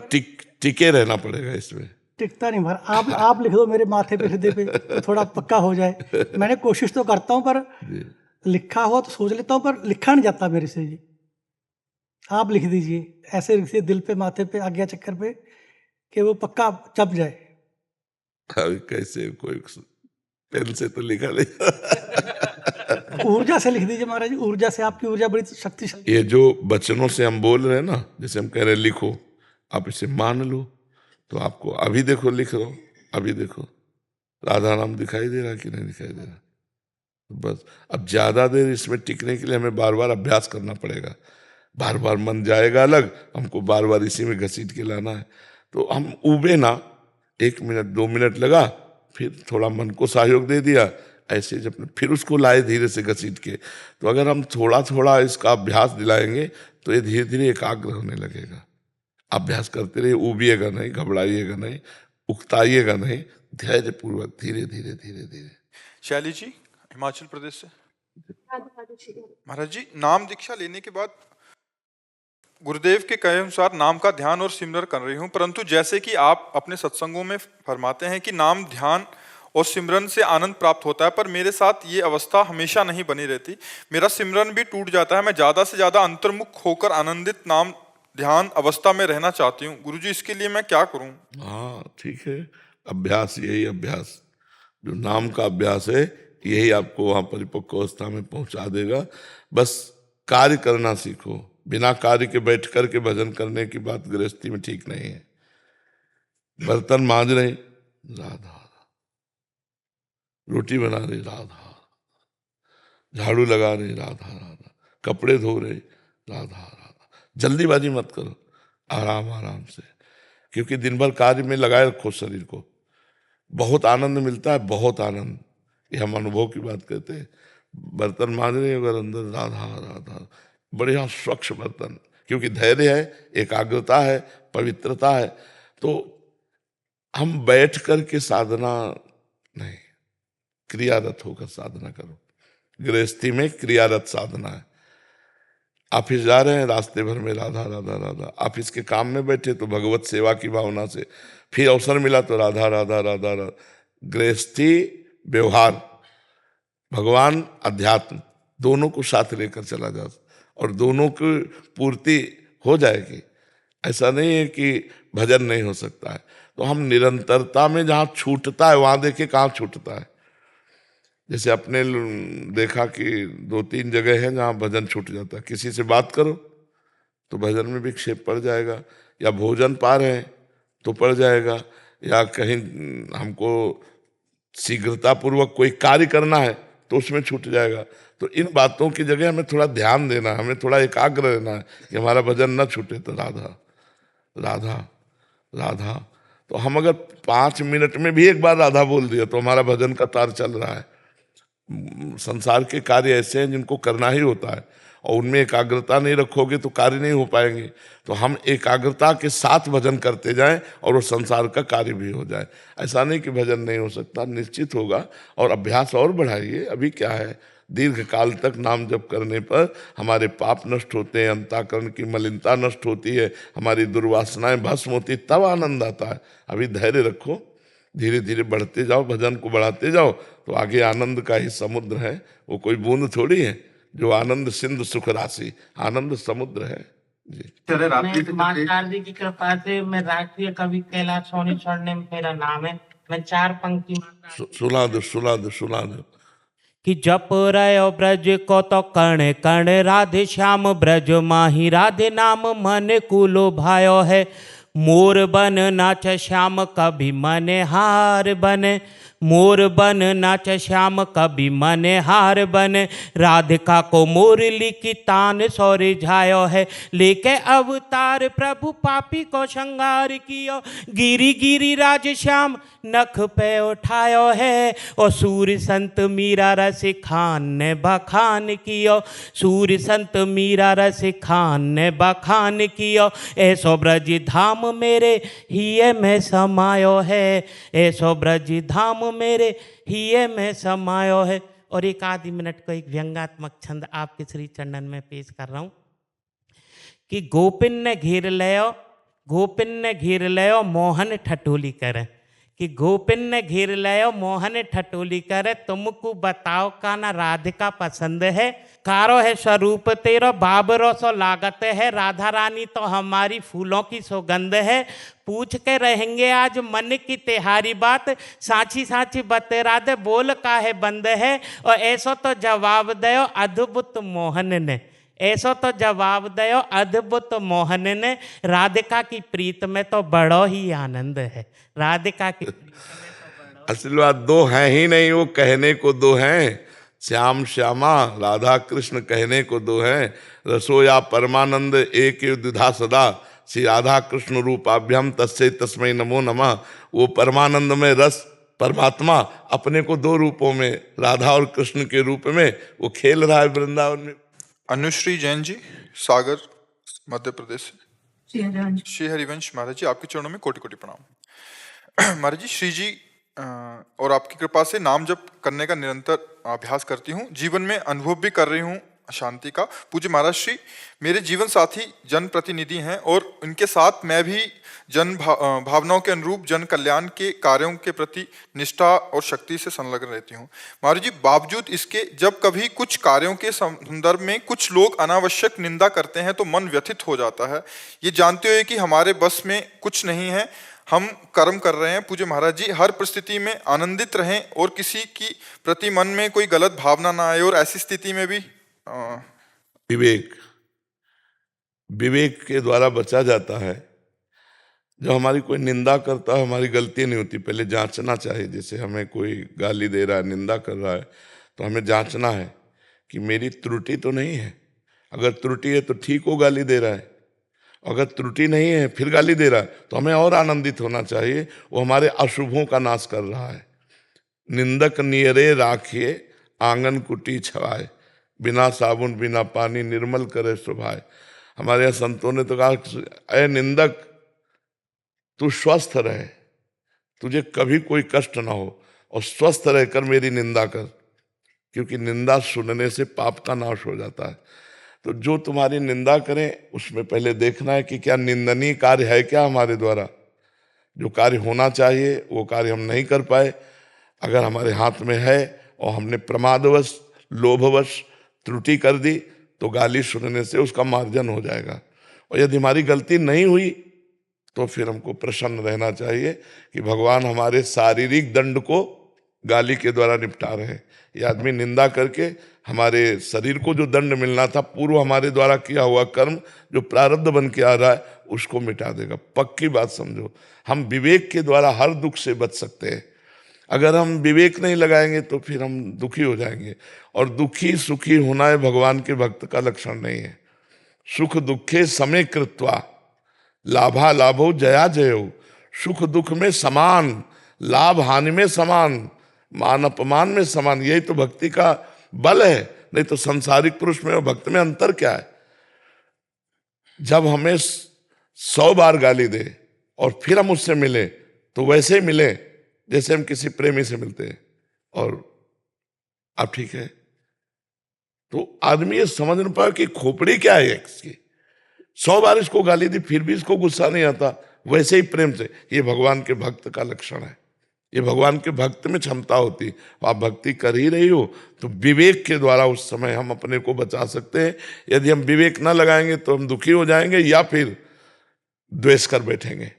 टिके रहना पड़ेगा इसमें। टिकता नहीं महाराज, आप लिख दो मेरे माथे पे हृदय पे तो थोड़ा पक्का हो जाए। मैंने कोशिश तो करता हूँ पर जी। लिखा हुआ तो सोच लेता हूँ पर लिखा नहीं जाता मेरे से जी। आप लिख दीजिए, ऐसे लिखिए दिल पे, माथे पे, आज्ञा चक्कर पे, कि वो पक्का चप जाए। अभी कैसे, कोई पेन से तो लिखा नहीं। ऊर्जा से लिख दीजिए महाराज, ऊर्जा से, आपकी ऊर्जा बड़ी शक्तिशाली। ये जो वचनों से हम बोल रहे हैं ना, जैसे हम कह रहे हैं लिखो, आप इसे मान लो, तो आपको अभी देखो लिख रहा हूं, अभी देखो राधा नाम दिखाई दे रहा कि नहीं दिखाई दे रहा। बस अब ज्यादा देर इसमें टिकने के लिए हमें बार बार अभ्यास करना पड़ेगा। बार बार मन जाएगा अलग, हमको बार बार इसी में घसीट के लाना है। तो हम उबे ना, 1 मिनट 2 मिनट लगा, फिर थोड़ा मन को सहयोग दे दिया, ऐसे जब फिर उसको लाए धीरे से घसीट के। तो अगर हम थोड़ा थोड़ा इसका अभ्यास दिलाएंगे तो ये धीरे धीरे एकाग्र होने लगेगा। अभ्यास करते रहिए, उबिएगा नहीं, घबराइएगा नहीं, उकताइएगा नहीं, धैर्य पूर्वक धीरे धीरे धीरे धीरे। शैली जी हिमाचल प्रदेश से। महाराज जी, नाम दीक्षा लेने के बाद गुरुदेव के कहे अनुसार नाम का ध्यान और सिमरन कर रही हूँ, परंतु जैसे कि आप अपने सत्संगों में फरमाते हैं कि नाम ध्यान और सिमरन से आनंद प्राप्त होता है, पर मेरे साथ ये अवस्था हमेशा नहीं बनी रहती। मेरा सिमरन भी टूट जाता है। मैं ज्यादा से ज्यादा अंतर्मुख होकर आनंदित नाम ध्यान अवस्था में रहना चाहती हूँ। गुरुजी, इसके लिए मैं क्या करूँ? हाँ ठीक है, अभ्यास, यही अभ्यास, जो नाम का अभ्यास है, यही आपको वहां परिपक्व अवस्था में पहुंचा देगा। बस कार्य करना सीखो। बिना कार्य के बैठ करके भजन करने की बात गृहस्थी में ठीक नहीं है। बर्तन मांज रहे, राधा, रोटी बना रहे, राधा, झाड़ू लगा रहे, राधा राधा, कपड़े धो रहे, राधा राधा। जल्दीबाजी मत करो, आराम आराम से, क्योंकि दिन भर कार्य में लगाए रखो शरीर को। बहुत आनंद मिलता है, बहुत आनंद, ये हम अनुभव की बात कहते हैं। बर्तन मांज रहे अगर अंदर, राधा राधा, बढ़िया स्वच्छ बर्तन, क्योंकि धैर्य है, एकाग्रता है, पवित्रता है। तो हम बैठ करके साधना नहीं, क्रियारत होकर साधना करो। गृहस्थी में क्रियारत साधना है। ऑफिस जा रहे हैं, रास्ते भर में राधा राधा राधा, ऑफिस के काम में बैठे तो भगवत सेवा की भावना से, फिर अवसर मिला तो राधा राधा राधा राधा। गृहस्थी, व्यवहार, भगवान, अध्यात्म, दोनों को साथ लेकर चला जा, और दोनों की पूर्ति हो जाएगी। ऐसा नहीं है कि भजन नहीं हो सकता है। तो हम निरंतरता में, जहाँ छूटता है वहां देखे कहाँ छूटता है। जैसे अपने देखा कि 2-3 जगह है जहाँ भजन छूट जाता है। किसी से बात करो तो भजन में विक्षेप पड़ जाएगा, या भोजन पा रहे हैं तो पड़ जाएगा, या कहीं हमको शीघ्रता पूर्वक कोई कार्य करना है तो उसमें छूट जाएगा। तो इन बातों की जगह हमें थोड़ा ध्यान देना है, हमें थोड़ा एकाग्र रहना है कि हमारा भजन न छूटे। तो राधा राधा राधा, तो हम अगर 5 मिनट में भी एक बार राधा बोल दिया तो हमारा भजन का तार चल रहा है। संसार के कार्य ऐसे हैं जिनको करना ही होता है, और उनमें एकाग्रता नहीं रखोगे तो कार्य नहीं हो पाएंगे। तो हम एकाग्रता के साथ भजन करते जाएं और वो संसार का कार्य भी हो जाए। ऐसा नहीं कि भजन नहीं हो सकता, निश्चित होगा। और अभ्यास और बढ़ाइए। अभी क्या है, दीर्घ काल तक नाम जप करने पर हमारे पाप नष्ट होते हैं, अंतःकरण की मलिनता नष्ट होती है, हमारी दुर्वासनाएं भस्म होती, तब आनंद आता है। अभी धैर्य रखो, धीरे धीरे बढ़ते जाओ, भजन को बढ़ाते जाओ, तो आगे आनंद का ही समुद्र है। वो कोई बूंद थोड़ी है, जो आनंद सिंधु सुख राशि, आनंद समुद्र है जी। मैं माँ शारदी की कृपा से मैं राष्ट्रीय कवि कैलाश सोनी स्वर्णिम मेरा नाम है। मैं 4 पंक्ति सुना दो कि जप रयो ब्रज को तो कण कण राधे श्याम ब्रज माही राधे नाम मन कुलो भायो है। मोर बन नाच श्याम कभी मन हार बने, मोर बन नाच श्याम कभी मन हार बन, राधिका को मुरली की तान सौ रिझायो है, लेके अवतार प्रभु पापी को श्रृंगार कियो, गिरी गिरी राज श्याम नख पे उठायो है, और सूर्य संत मीरा रस खान ने बखान कियो, सूर्य संत मीरा रस खान ने बखान कियो, ऐसो ब्रज धाम मेरे हिये में समायो है, ऐसो ब्रज धाम मेरे हिये में समायो है। और एक आधी मिनट को एक व्यंग्यात्मक छंद आपके श्री चरणन में पेश कर रहा हूं कि गोपिन ने घेर लियो, गोपिन ने घेर लियो मोहन ठठोली करे, कि गोपिन ने घेर लियो मोहन ठठोली करे, तुमको बताओ का ना राधिका पसंद है, कारो है स्वरूप तेरो बाबरो सो लागत है, राधा रानी तो हमारी फूलों की सौगंध है, पूछ के रहेंगे आज मन की तिहारी बात, साची साची बतेरा दे बोल काहे बंद है, और ऐसो तो जवाब दयो अद्भुत मोहन ने, ऐसो तो जवाब दयो अद्भुत मोहन ने, राधिका की प्रीत में तो बड़ो ही आनंद है, राधिका की असल बात दो हैं ही नहीं, वो कहने को दो हैं, श्याम श्यामा राधा कृष्ण कहने को दो हैं, रसोया परमानंद एक द्विधा सदा, श्री राधा कृष्ण रूपाभ्याम तस्यै तस्मै नमो नमः। वो परमानंद में रस परमात्मा अपने को दो रूपों में राधा और कृष्ण के रूप में वो खेल रहा है वृंदावन में। अनुश्री जैन जी, सागर मध्य प्रदेश से। श्री हरिवंश महाराज जी, आपके चरणों में कोटि कोटि प्रणाम। महाराज जी, श्री जी और आपकी कृपा से नाम जप करने का निरंतर अभ्यास करती हूँ, जीवन में अनुभव भी कर रही हूँ शांति का। पूज्य महाराज श्री मेरे जीवन साथी जन प्रतिनिधि हैं और इनके साथ मैं भी जन भावनाओं के अनुरूप जन कल्याण के कार्यों के प्रति निष्ठा और शक्ति से संलग्न रहती हूँ। महाराज जी, बावजूद इसके जब कभी कुछ कार्यों के संदर्भ में कुछ लोग अनावश्यक निंदा करते हैं तो मन व्यथित हो जाता है। ये जानते हुए कि हमारे बस में कुछ नहीं है, हम कर्म कर रहे हैं। पूज्य महाराज जी, हर परिस्थिति में आनंदित रहें और किसी की प्रति मन में कोई गलत भावना ना आए, और ऐसी स्थिति में भी विवेक, विवेक के द्वारा बचा जाता है। जब हमारी कोई निंदा करता है, हमारी गलती नहीं होती, पहले जांचना चाहिए। जैसे हमें कोई गाली दे रहा है, निंदा कर रहा है, तो हमें जांचना है कि मेरी त्रुटि तो नहीं है। अगर त्रुटि है तो ठीक हो, गाली दे रहा है। अगर त्रुटि नहीं है फिर गाली दे रहा है, तो हमें और आनंदित होना चाहिए, वो हमारे अशुभों का नाश कर रहा है। निंदक नियरे राखिए आंगन कुटी छवाए, बिना साबुन बिना पानी निर्मल करे सुभाए। हमारे यहाँ संतों ने तो कहा, अरे निंदक तू स्वस्थ रहे, तुझे कभी कोई कष्ट ना हो, और स्वस्थ रहकर मेरी निंदा कर, क्योंकि निंदा सुनने से पाप का नाश हो जाता है। तो जो तुम्हारी निंदा करें उसमें पहले देखना है कि क्या निंदनीय कार्य है क्या हमारे द्वारा। जो कार्य होना चाहिए वो कार्य हम नहीं कर पाए, अगर हमारे हाथ में है और हमने प्रमादवश लोभवश त्रुटि कर दी, तो गाली सुनने से उसका मार्जन हो जाएगा। और यदि हमारी गलती नहीं हुई तो फिर हमको प्रसन्न रहना चाहिए कि भगवान हमारे शारीरिक दंड को गाली के द्वारा निपटा रहे हैं। ये आदमी निंदा करके हमारे शरीर को जो दंड मिलना था, पूर्व हमारे द्वारा किया हुआ कर्म जो प्रारब्ध बन के आ रहा है, उसको मिटा देगा। पक्की बात समझो, हम विवेक के द्वारा हर दुख से बच सकते हैं। अगर हम विवेक नहीं लगाएंगे तो फिर हम दुखी हो जाएंगे, और दुखी सुखी होना है भगवान के भक्त का लक्षण नहीं है। सुख दुखे समय कृत्वा लाभा लाभो जया जयो, सुख दुख में समान, लाभ हानि में समान, मान अपमान में समान। यही तो भक्ति का बल है, नहीं तो संसारिक पुरुष में और भक्त में अंतर क्या है। जब हमें 100 बार गाली दे और फिर हम उससे मिले, तो वैसे ही मिले जैसे हम किसी प्रेमी से मिलते हैं, और आप ठीक है। तो आदमी ये समझ नहीं पाया कि खोपड़ी क्या है इसकी। 100 बार इसको गाली दी फिर भी इसको गुस्सा नहीं आता, वैसे ही प्रेम से। ये भगवान के भक्त का लक्षण है, ये भगवान के भक्त में क्षमता होती। आप भक्ति कर ही रही हो तो विवेक के द्वारा उस समय हम अपने को बचा सकते हैं। यदि हम विवेक न लगाएंगे तो हम दुखी हो जाएंगे, या फिर द्वेष कर बैठेंगे,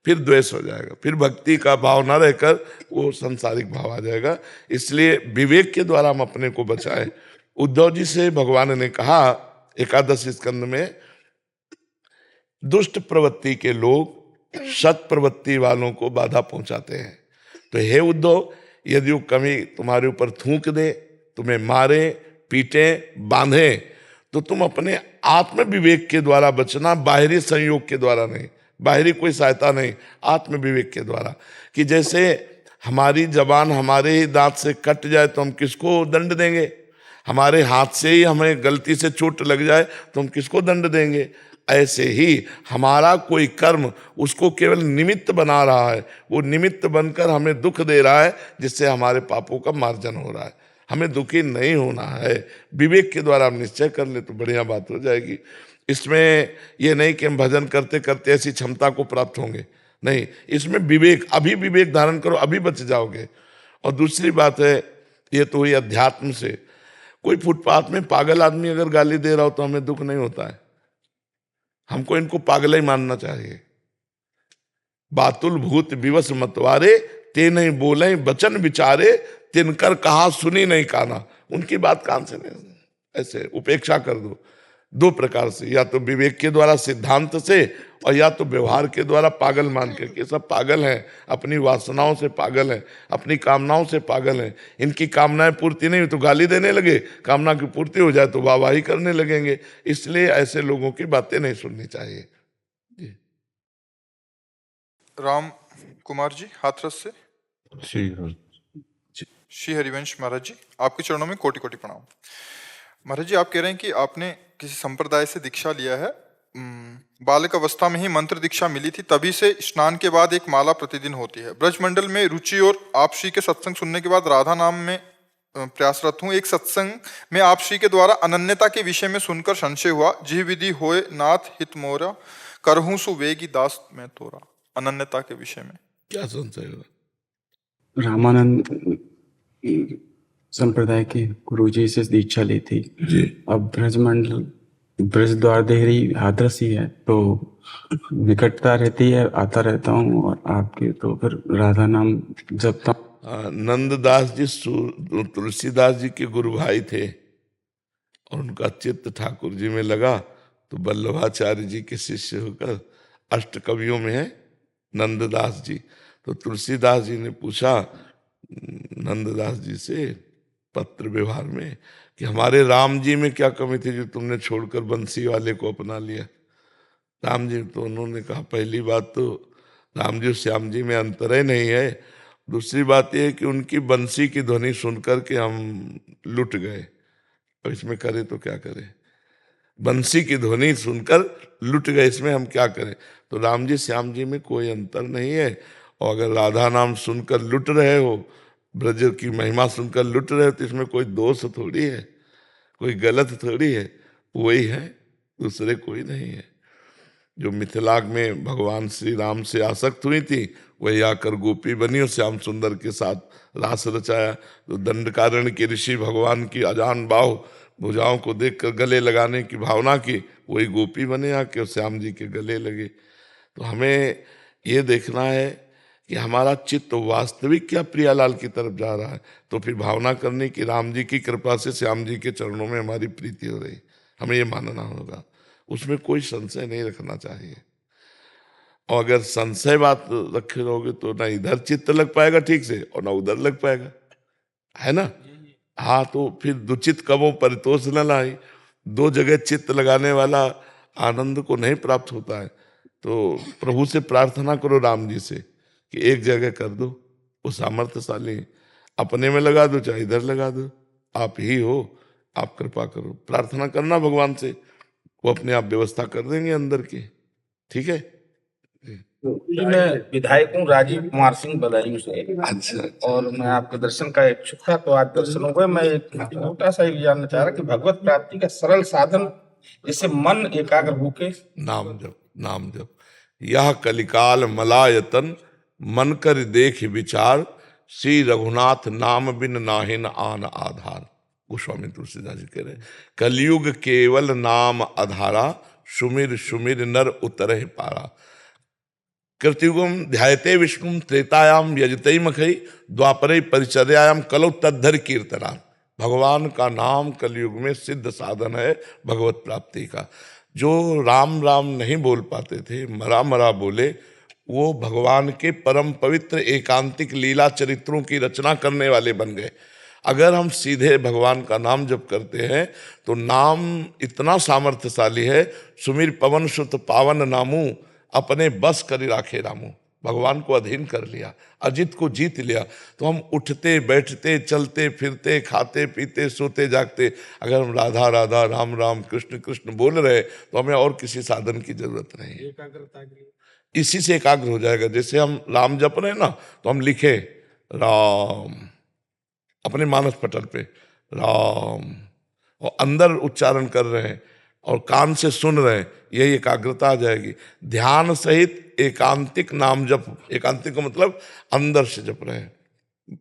फिर द्वेष हो जाएगा, फिर भक्ति का भाव ना रहकर वो सांसारिक भाव आ जाएगा। इसलिए विवेक के द्वारा हम अपने को बचाएं। उद्धव जी से भगवान ने कहा एकादश स्कंद में, दुष्ट प्रवृत्ति के लोग सत प्रवृत्ति वालों को बाधा पहुंचाते हैं। तो हे उद्धव, यदि वो कभी तुम्हारे ऊपर थूक दे, तुम्हें मारे, पीटे, बांधे, तो तुम अपने आत्म विवेक के द्वारा बचना, बाहरी संयोग के द्वारा नहीं, बाहरी कोई सहायता नहीं, आत्म विवेक के द्वारा। कि जैसे हमारी जबान हमारे ही दांत से कट जाए तो हम किसको दंड देंगे, हमारे हाथ से ही हमें गलती से चोट लग जाए तो हम किसको दंड देंगे। ऐसे ही हमारा कोई कर्म उसको केवल निमित्त बना रहा है, वो निमित्त बनकर हमें दुख दे रहा है, जिससे हमारे पापों का मार्जन हो रहा है। हमें दुखी नहीं होना है, विवेक के द्वारा हम निश्चय कर ले तो बढ़िया बात हो जाएगी। इसमें ये नहीं कि हम भजन करते करते ऐसी क्षमता को प्राप्त होंगे, नहीं, इसमें विवेक, अभी विवेक धारण करो, अभी बच जाओगे। और दूसरी बात है, ये तो हुई अध्यात्म से। कोई फुटपाथ में पागल आदमी अगर गाली दे रहा हो तो हमें दुख नहीं होता है, हमको इनको पागल ही मानना चाहिए। बातुल भूत विवश मतवारे, ते नहीं बोले वचन विचारे, तिनकर कहा सुनी नहीं काना। उनकी बात कान से नहीं, ऐसे उपेक्षा कर दो। दो प्रकार से, या तो विवेक के द्वारा सिद्धांत से, और या तो व्यवहार के द्वारा पागल मान के कि सब पागल हैं, अपनी वासनाओं से पागल हैं, अपनी कामनाओं से पागल हैं। इनकी कामनाएं पूर्ति नहीं हुई तो गाली देने लगे, कामना की पूर्ति हो जाए तो वाहवाही करने लगेंगे। इसलिए ऐसे लोगों की बातें नहीं सुननी चाहिए। जी। राम कुमार जी हाथरस से। श्री हरिवंश महाराज जी, आपके चरणों में कोटि कोटि प्रणाम। महाराज जी, आप कह रहे हैं कि आपने किसी संप्रदाय से दीक्षा लिया है, बालक अवस्था में ही मंत्र दीक्षा मिली थी, तभी से स्नान के बाद एक माला प्रतिदिन होती है। ब्रजमंडल में रुचि और आप श्री के सत्संग सुनने के बाद राधा नाम में प्रयासरत हूँ। एक सत्संग में आप श्री के द्वारा अनन्यता के विषय में सुनकर संशय हुआ, जिह विधि होए नाथ हित मोरा, करहूं सुवेगी दास मैं तोरा। अनन्यता के विषय में क्या संशय हुआ? रामानंद संप्रदाय के गुरुजी से दीक्षा ली थी जी। अब ब्रजमंडल ब्रज द्वार देहरी हाथरस ही है, तो निकटता रहती है, आता रहता हूँ। और आपके तो फिर राधा नाम जपता हूँ। नंददास जी तुलसीदास जी के गुरु भाई थे, और उनका चित्त ठाकुर जी में लगा, तो वल्लभाचार्य जी के शिष्य होकर अष्ट कवियों में है नंददास जी। तो तुलसीदास जी ने पूछा नंददास जी से पत्र व्यवहार में कि हमारे राम जी में क्या कमी थी जो तुमने छोड़कर बंसी वाले को अपना लिया। राम जी, तो उन्होंने कहा, पहली बात तो राम जी और श्याम जी में अंतर ही नहीं है, दूसरी बात यह है कि उनकी बंसी की ध्वनि सुनकर के हम लुट गए, अब इसमें करें तो क्या करें, बंसी की ध्वनि सुनकर लुट गए, इसमें हम क्या करें। तो राम जी श्याम जी में कोई अंतर नहीं है। और अगर राधा नाम सुनकर लुट रहे हो, ब्रज की महिमा सुनकर लुट रहे हो, तो इसमें कोई दोष थोड़ी है, कोई गलत थोड़ी है, वही है, दूसरे कोई नहीं है। जो मिथिला में भगवान श्री राम से आसक्त हुई थी, वही आकर गोपी बनी और श्याम सुंदर के साथ रास रचाया। तो दंडकारण्य के ऋषि भगवान की अजान बाहु भुजाओं को देखकर गले लगाने की भावना की, वही गोपी बने आके और श्याम जी के गले लगे। तो हमें ये देखना है कि हमारा चित्त वास्तविक क्या प्रियालाल की तरफ जा रहा है, तो फिर भावना करने की राम जी की कृपा से श्याम जी के चरणों में हमारी प्रीति हो रही, हमें ये मानना होगा, उसमें कोई संशय नहीं रखना चाहिए। और अगर संशय बात रखे रहोगे तो ना इधर चित्त लग पाएगा ठीक से और ना उधर लग पाएगा, है ना। हाँ, तो फिर दुचित कबो परितोष न लाई, दो जगह चित्त लगाने वाला आनंद को नहीं प्राप्त होता है। तो प्रभु से प्रार्थना करो राम जी से कि एक जगह कर दो, वो सामर्थ्यशाली, अपने में लगा दो चाहे इधर लगा दो, आप ही हो, आप कृपा करो, प्रार्थना करना भगवान से, वो अपने आप व्यवस्था कर देंगे अंदर की। ठीक है जी, मैं विधायक हूँ राजीव कुमार सिंह बदायूं से। अच्छा। और मैं आपके दर्शन का इच्छुक था, तो आज दर्शन हो गए। मैं एक छोटा सा ये जानना चाह रहा कि भगवत प्राप्ति का सरल साधन, जिससे मन एकाग्र होके नाम जप, नाम जप। यह कलिकाल मलायतन मन कर देख विचार, श्री रघुनाथ नाम बिन नाहिन आन आधार। गोस्वामी तुलसीदास जी कह रहे, कलयुग केवल नाम आधारा, सुमिर सुमिर नर उतरहि पारा। कृतियुगम ध्यायते विष्णुम त्रेतायाम यजते मखई, द्वापरे परिचर्यायाम कलौ तद्धर कीर्तना। भगवान का नाम कलयुग में सिद्ध साधन है भगवत प्राप्ति का। जो राम राम नहीं बोल पाते थे, मरा मरा बोले, वो भगवान के परम पवित्र एकांतिक लीला चरित्रों की रचना करने वाले बन गए। अगर हम सीधे भगवान का नाम जप करते हैं तो नाम इतना सामर्थ्यशाली है, सुमिर पवन सुत पावन नामू अपने बस करी राखे रामू। भगवान को अधीन कर लिया, अजित को जीत लिया, तो हम उठते बैठते चलते फिरते खाते पीते सोते जागते अगर हम राधा राधा राम राम कृष्ण कृष्ण बोल रहे तो हमें और किसी साधन की जरूरत नहीं है। इसी से एकाग्र हो जाएगा। जैसे हम राम जप रहे हैं ना, तो हम लिखे राम अपने मानस पटल पे राम, और अंदर उच्चारण कर रहे हैं और कान से सुन रहे हैं, यही एकाग्रता आ जाएगी। ध्यान सहित एकांतिक नाम जप, एकांतिक का मतलब अंदर से जप रहे हैं।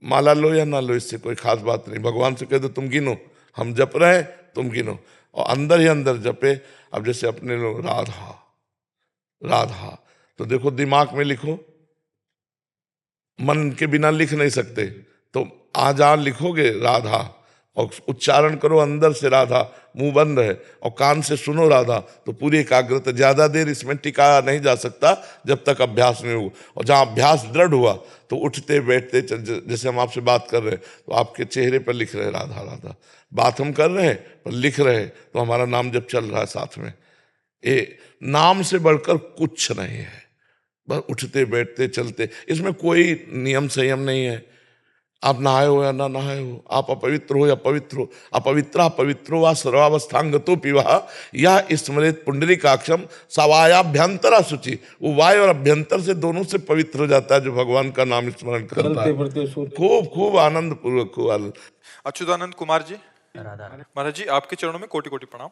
माला लो या ना लो, इससे कोई खास बात नहीं। भगवान से कह दो तुम गिनो, हम जप रहे हैं तुम गिनो, और अंदर ही अंदर जपे। अब जैसे अपने लोग राधा राधा, तो देखो दिमाग में लिखो, मन के बिना लिख नहीं सकते, तो आज लिखोगे राधा और उच्चारण करो अंदर से राधा, मुंह बंद है और कान से सुनो राधा, तो पूरी एकाग्रता। ज्यादा देर इसमें टिकाया नहीं जा सकता जब तक अभ्यास नहीं हो। और जहाँ अभ्यास दृढ़ हुआ तो उठते बैठते जैसे हम आपसे बात कर रहे हैं तो आपके चेहरे पर लिख रहे राधा राधा, बात हम कर रहे हैं पर लिख रहे हैं, तो हमारा नाम जब चल रहा है साथ में। ये नाम से बढ़कर कुछ नहीं है, बस उठते बैठते चलते। इसमें कोई नियम संयम नहीं है। आप नहाए हो या ना नहाए हो, आप अपवित्र हो या पवित्र हो, अपवित्रा पवित्रो वा सर्वावस्थांगतो पिवा या स्मृत पुंडरीकाक्षम सवायाभ्यंतरा शुचि। वो वाय और अभ्यंतर से दोनों से पवित्र हो जाता है जो भगवान का नाम स्मरण करता है। खूब खूब आनंद पूर्वक, खूब आनंद। अच्युतानंद कुमार जी, महाराज जी आपके चरणों में कोटि कोटि प्रणाम।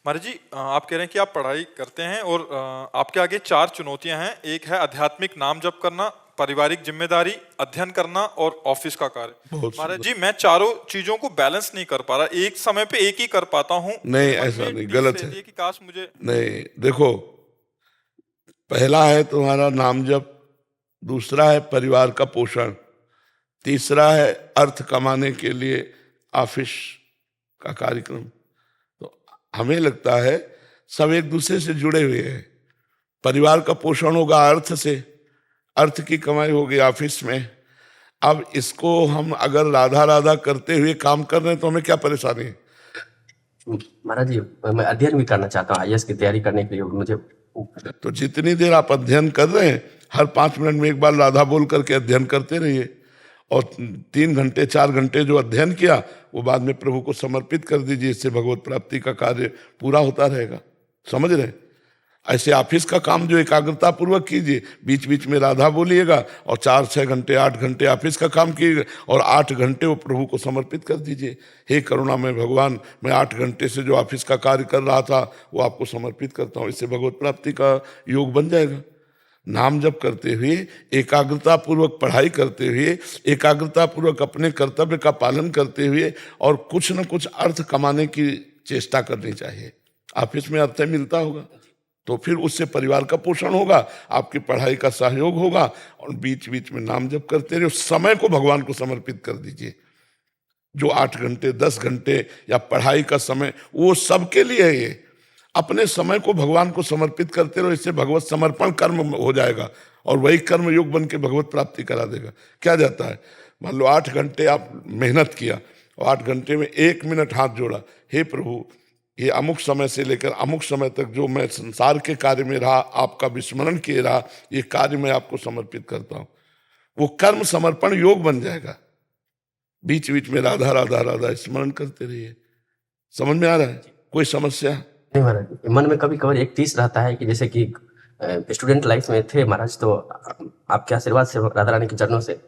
महाराज जी आप कह रहे हैं कि आप पढ़ाई करते हैं और आपके आगे 4 चुनौतियां हैं। एक है आध्यात्मिक नाम जप करना, पारिवारिक जिम्मेदारी, अध्ययन करना और ऑफिस का कार्य। महाराज जी मैं चारों चीजों को बैलेंस नहीं कर पा रहा, एक समय पे एक ही कर पाता हूँ। नहीं, ऐसा नहीं, गलत है। कि काश मुझे नहीं, देखो पहला है तुम्हारा नाम जप, दूसरा है परिवार का पोषण, तीसरा है अर्थ कमाने के लिए ऑफिस का कार्यक्रम। तो हमें लगता है सब एक दूसरे से जुड़े हुए हैं। परिवार का पोषण होगा अर्थ से, अर्थ की कमाई होगी ऑफिस में। अब इसको हम अगर राधा राधा करते हुए काम कर रहे हैं तो हमें क्या परेशानी है? महाराज जी मैं अध्ययन भी करना चाहता हूँ, आईएएस की तैयारी करने के लिए मुझे। तो जितनी देर आप अध्ययन कर रहे हैं हर 5 मिनट में एक बार राधा बोल करके अध्ययन करते रहिए, और 3 घंटे 4 घंटे जो अध्ययन किया वो बाद में प्रभु को समर्पित कर दीजिए। इससे भगवत प्राप्ति का कार्य पूरा होता रहेगा। समझ रहे हैं? ऐसे ऑफिस का काम जो एकाग्रता पूर्वक कीजिए, बीच बीच में राधा बोलिएगा, और 4-6 घंटे 8 घंटे ऑफिस का काम कीजिएगा, और 8 घंटे वो प्रभु को समर्पित कर दीजिए। हे करुणामय भगवान, मैं 8 घंटे से जो ऑफिस का कार्य कर रहा था वो आपको समर्पित करता हूँ। इससे भगवत प्राप्ति का योग बन जाएगा। नाम जप करते हुए, एकाग्रता पूर्वक पढ़ाई करते हुए, एकाग्रता पूर्वक अपने कर्तव्य का पालन करते हुए, और कुछ न कुछ अर्थ कमाने की चेष्टा करनी चाहिए। ऑफिस में अर्थ मिलता होगा तो फिर उससे परिवार का पोषण होगा, आपकी पढ़ाई का सहयोग होगा, और बीच बीच में नाम जप करते रहिए। समय को भगवान को समर्पित कर दीजिए। जो 8 घंटे 10 घंटे या पढ़ाई का समय वो सबके लिए है। ये अपने समय को भगवान को समर्पित करते रहो, इससे भगवत समर्पण कर्म हो जाएगा और वही कर्म योग बन के भगवत प्राप्ति करा देगा। क्या जाता है, मान लो 8 घंटे आप मेहनत किया और 8 घंटे में 1 मिनट हाथ जोड़ा, हे प्रभु ये अमुक समय से लेकर अमुक समय तक जो मैं संसार के कार्य में रहा, आपका विस्मरण किए रहा, ये कार्य मैं आपको समर्पित करता हूँ। वो कर्म समर्पण योग बन जाएगा। बीच बीच में राधा राधा राधा स्मरण करते रहिए। समझ में आ रहा है? कोई समस्या? नहीं महाराज, मन में कभी कभार एक टीस रहता है कि जैसे कि स्टूडेंट लाइफ में थे महाराज, तो आपके आशीर्वाद से राधा रानी के चरणों से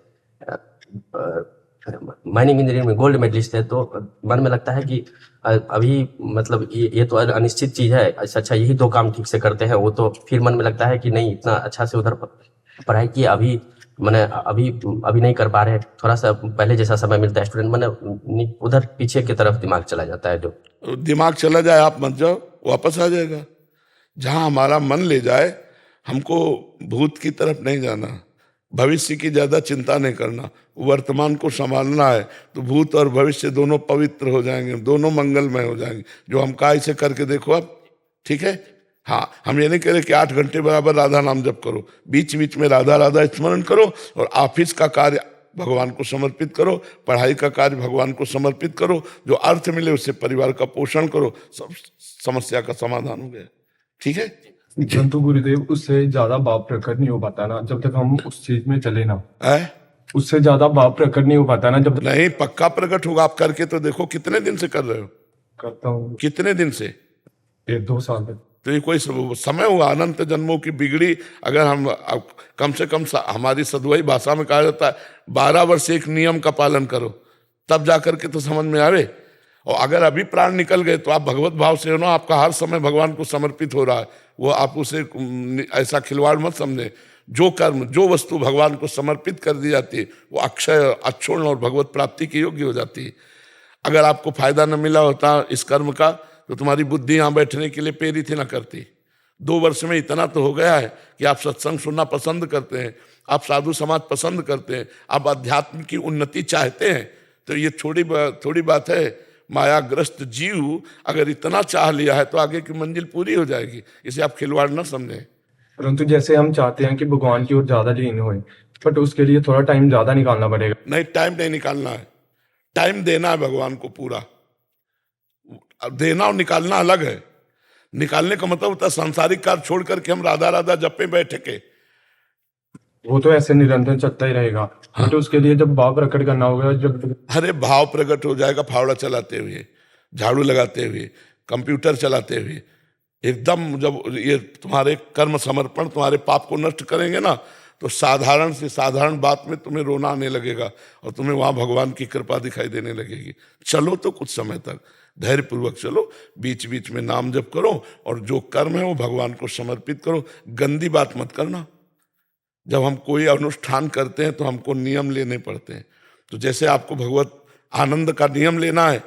माइनिंग इंजीनियरिंग में गोल्ड मेडलिस्ट है, तो मन में लगता है कि अभी मतलब ये तो अनिश्चित चीज है, अच्छा यही 2 काम ठीक से करते हैं वो, तो फिर मन में लगता है कि नहीं इतना अच्छा से उधर पढ़ाई की, अभी मैंने अभी नहीं कर पा रहे, थोड़ा सा पहले जैसा समय मिलता है स्टूडेंट, मैंने उधर पीछे की तरफ दिमाग चला जाता है। जो दिमाग चला जाए आप मत जाओ, वापस आ जाएगा। जहाँ हमारा मन ले जाए, हमको भूत की तरफ नहीं जाना, भविष्य की ज्यादा चिंता नहीं करना, वर्तमान को संभालना है, तो भूत और भविष्य दोनों पवित्र हो जाएंगे, दोनों मंगलमय हो जाएंगे। जो हम काय से करके देखो आप, ठीक है? हाँ, हम ये नहीं कह रहे कि 8 घंटे बराबर राधा नाम जप करो, बीच बीच में राधा राधा स्मरण करो और ऑफिस का कार्य भगवान को समर्पित करो, पढ़ाई का कार्य भगवान को समर्पित करो, जो अर्थ मिले उससे परिवार का पोषण करो, सब समस्या का समाधान हो गया। ठीक है। परंतु गुरुदेव उससे ज्यादा भाव प्रकट नहीं हो पाता ना जब तक हम उस चीज में चले ना। उससे ज्यादा भाव प्रकट नहीं हो पाता ना जब तक। नहीं, पक्का प्रकट होगा। आप करके तो देखो, कितने दिन से कर रहे हो? करता हूँ। कितने दिन से? 1-2 साल तक। तो ये कोई समय हुआ? अनंत जन्मों की बिगड़ी अगर हम कम से कम हमारी सदुआई भाषा में कहा जाता है 12 वर्ष एक नियम का पालन करो, तब जाकर के तो समझ में आवे। और अगर अभी प्राण निकल गए तो आप भगवत भाव से हो ना, आपका हर समय भगवान को समर्पित हो रहा है, वो आप उसे ऐसा खिलवाड़ मत समझे। जो कर्म, जो वस्तु भगवान को समर्पित कर दी जाती है वो अक्षय, अक्षुण्ण और भगवत प्राप्ति के योग्य हो जाती है। अगर आपको फायदा न मिला होता इस कर्म का तो तुम्हारी बुद्धि यहाँ बैठने के लिए प्रेरित ही ना करती। 2 वर्ष में इतना तो हो गया है कि आप सत्संग सुनना पसंद करते हैं, आप साधु समाज पसंद करते हैं, आप अध्यात्म की उन्नति चाहते हैं, तो ये थोड़ी बात है। मायाग्रस्त जीव अगर इतना चाह लिया है तो आगे की मंजिल पूरी हो जाएगी। इसे आप खिलवाड़ न समझें। परंतु जैसे हम चाहते हैं कि भगवान की ओर ज्यादा लीन होए, बट उसके लिए थोड़ा टाइम ज्यादा निकालना पड़ेगा। नहीं, टाइम नहीं निकालना है, टाइम देना है भगवान को पूरा। देना और निकालना अलग है। निकालने का मतलब होता है सांसारिक कार्य छोड़ करके हम राधा राधा जपे बैठे के, वो तो ऐसे निरंतर चलता ही रहेगा। हाँ। तो उसके लिए जब भाव प्रकट करना होगा, जब अरे भाव प्रकट हो जाएगा फावड़ा चलाते हुए, झाड़ू लगाते हुए, कंप्यूटर चलाते हुए। एकदम जब ये तुम्हारे कर्म समर्पण तुम्हारे पाप को नष्ट करेंगे ना, तो साधारण से साधारण बात में तुम्हें रोना आने लगेगा और तुम्हें वहां भगवान की कृपा दिखाई देने लगेगी। चलो तो कुछ समय तक धैर्य पूर्वक चलो, बीच बीच में नाम जप करो और जो कर्म है वो भगवान को समर्पित करो। गंदी बात मत करना। जब हम कोई अनुष्ठान करते हैं तो हमको नियम लेने पड़ते हैं। तो जैसे आपको भगवत आनंद का नियम लेना है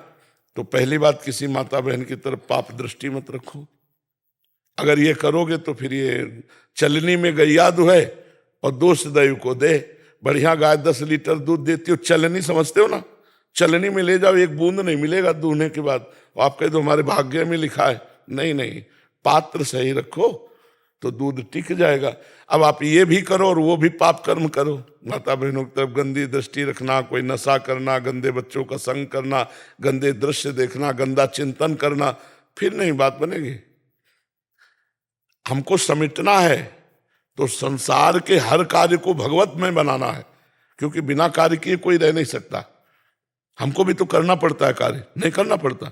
तो पहली बात, किसी माता बहन की तरफ पाप दृष्टि मत रखो। अगर ये करोगे तो फिर ये चलनी में गैया दुहे और दोष दैव को दे। बढ़िया गाय 10 लीटर दूध देती हो, चलनी समझते हो ना, चलनी में ले जाओ, एक बूंद नहीं मिलेगा दूहने के बाद। आप कह दो हमारे भाग्य में लिखा है, नहीं, पात्र सही रखो तो दूध टिक जाएगा। अब आप ये भी करो और वो भी पाप कर्म करो, माता बहनों की तरफ गंदी दृष्टि रखना, कोई नशा करना, गंदे बच्चों का संग करना, गंदे दृश्य देखना, गंदा चिंतन करना, फिर नहीं बात बनेगी। हमको समेटना है तो संसार के हर कार्य को भगवत में बनाना है, क्योंकि बिना कार्य किए कोई रह नहीं सकता। हमको भी तो करना पड़ता है कार्य, नहीं करना पड़ता।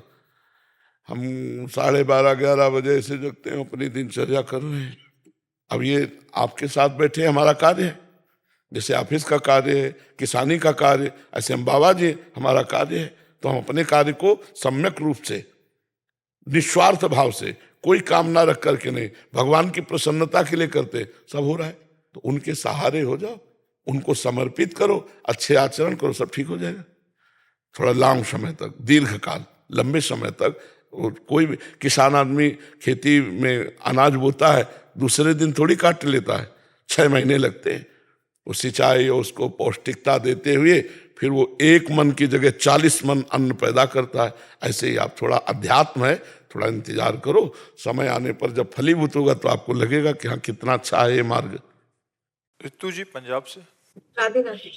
हम 12:30-11 बजे से जगते हैं, अपनी दिनचर्या कर रहे हैं। अब ये आपके साथ बैठे हमारा कार्य है, जैसे ऑफिस का कार्य है, किसानी का कार्य, ऐसे हम बाबा जी हमारा कार्य है। तो हम अपने कार्य को सम्यक रूप से, निस्वार्थ भाव से, कोई कामना रख करके नहीं, भगवान की प्रसन्नता के लिए करते, सब हो रहा है। तो उनके सहारे हो जाओ, उनको समर्पित करो, अच्छे आचरण करो, सब ठीक हो जाएगा। थोड़ा लंबा समय तक, दीर्घ काल, लंबे समय तक। कोई भी किसान आदमी खेती में अनाज बोता है, दूसरे दिन थोड़ी काट लेता है, 6 महीने लगते हैं। वो सिंचाई और उसको पौष्टिकता देते हुए फिर वो 1 मन की जगह 40 मन अन्न पैदा करता है। ऐसे ही आप, थोड़ा अध्यात्म है, थोड़ा इंतजार करो, समय आने पर जब फलीभूत होगा तो आपको लगेगा कि हाँ कितना अच्छा है ये मार्ग। ऋतु जी पंजाब से। राधे राधे।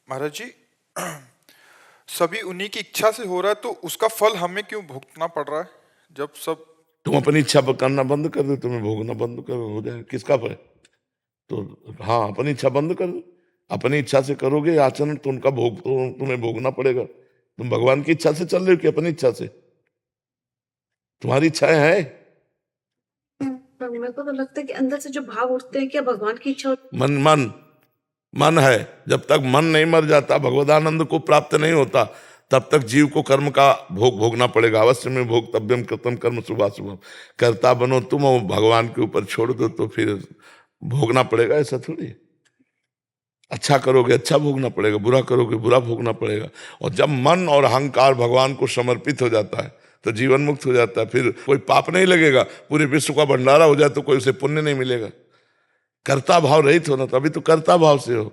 महाराज जी, सभी उन्हीं की इच्छा से हो रहा है तो उसका फल हमें क्यों भुगतना पड़ रहा है? जब सब तुम अपनी इच्छा करना बंद कर दो, तुम्हें भोगना बंद कर हो जाए, किसका फल? तो हाँ, अपनी इच्छा बंद कर दो। अपनी इच्छा से करोगे आचरण तो उनका भोग तो तुम्हें भोगना पड़ेगा। तुम भगवान की इच्छा से चल रहे हो कि अपनी इच्छा से? तुम्हारी इच्छाएं हैं? मेरे को तो लगता है कि अंदर से जो भाव उठते हैं, क्या भगवान की इच्छा मन है। जब तक मन नहीं मर जाता, भगवदानंद को प्राप्त नहीं होता, तब तक जीव को कर्म का भोग भोगना पड़ेगा। अवश्य में भोक्तव्यम कृतम कर्म शुभाशुभम। करता बनो तुम और भगवान के ऊपर छोड़ दो तो फिर भोगना पड़ेगा। ऐसा थोड़ी, अच्छा करोगे अच्छा भोगना पड़ेगा, बुरा करोगे बुरा भोगना पड़ेगा। और जब मन और अहंकार भगवान को समर्पित हो जाता है तो जीवन मुक्त हो जाता है। फिर कोई पाप नहीं लगेगा। पूरे विश्व का भंडारा हो जाए तो कोई उसे पुण्य नहीं मिलेगा। कर्ता भाव रहित हो ना, तो अभी तो कर्ता भाव से हो।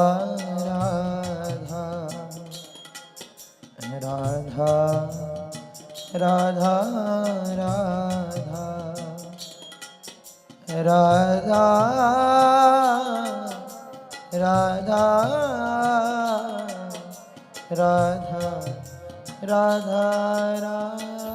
राधा राधा राधा राधा राधा राधा राधा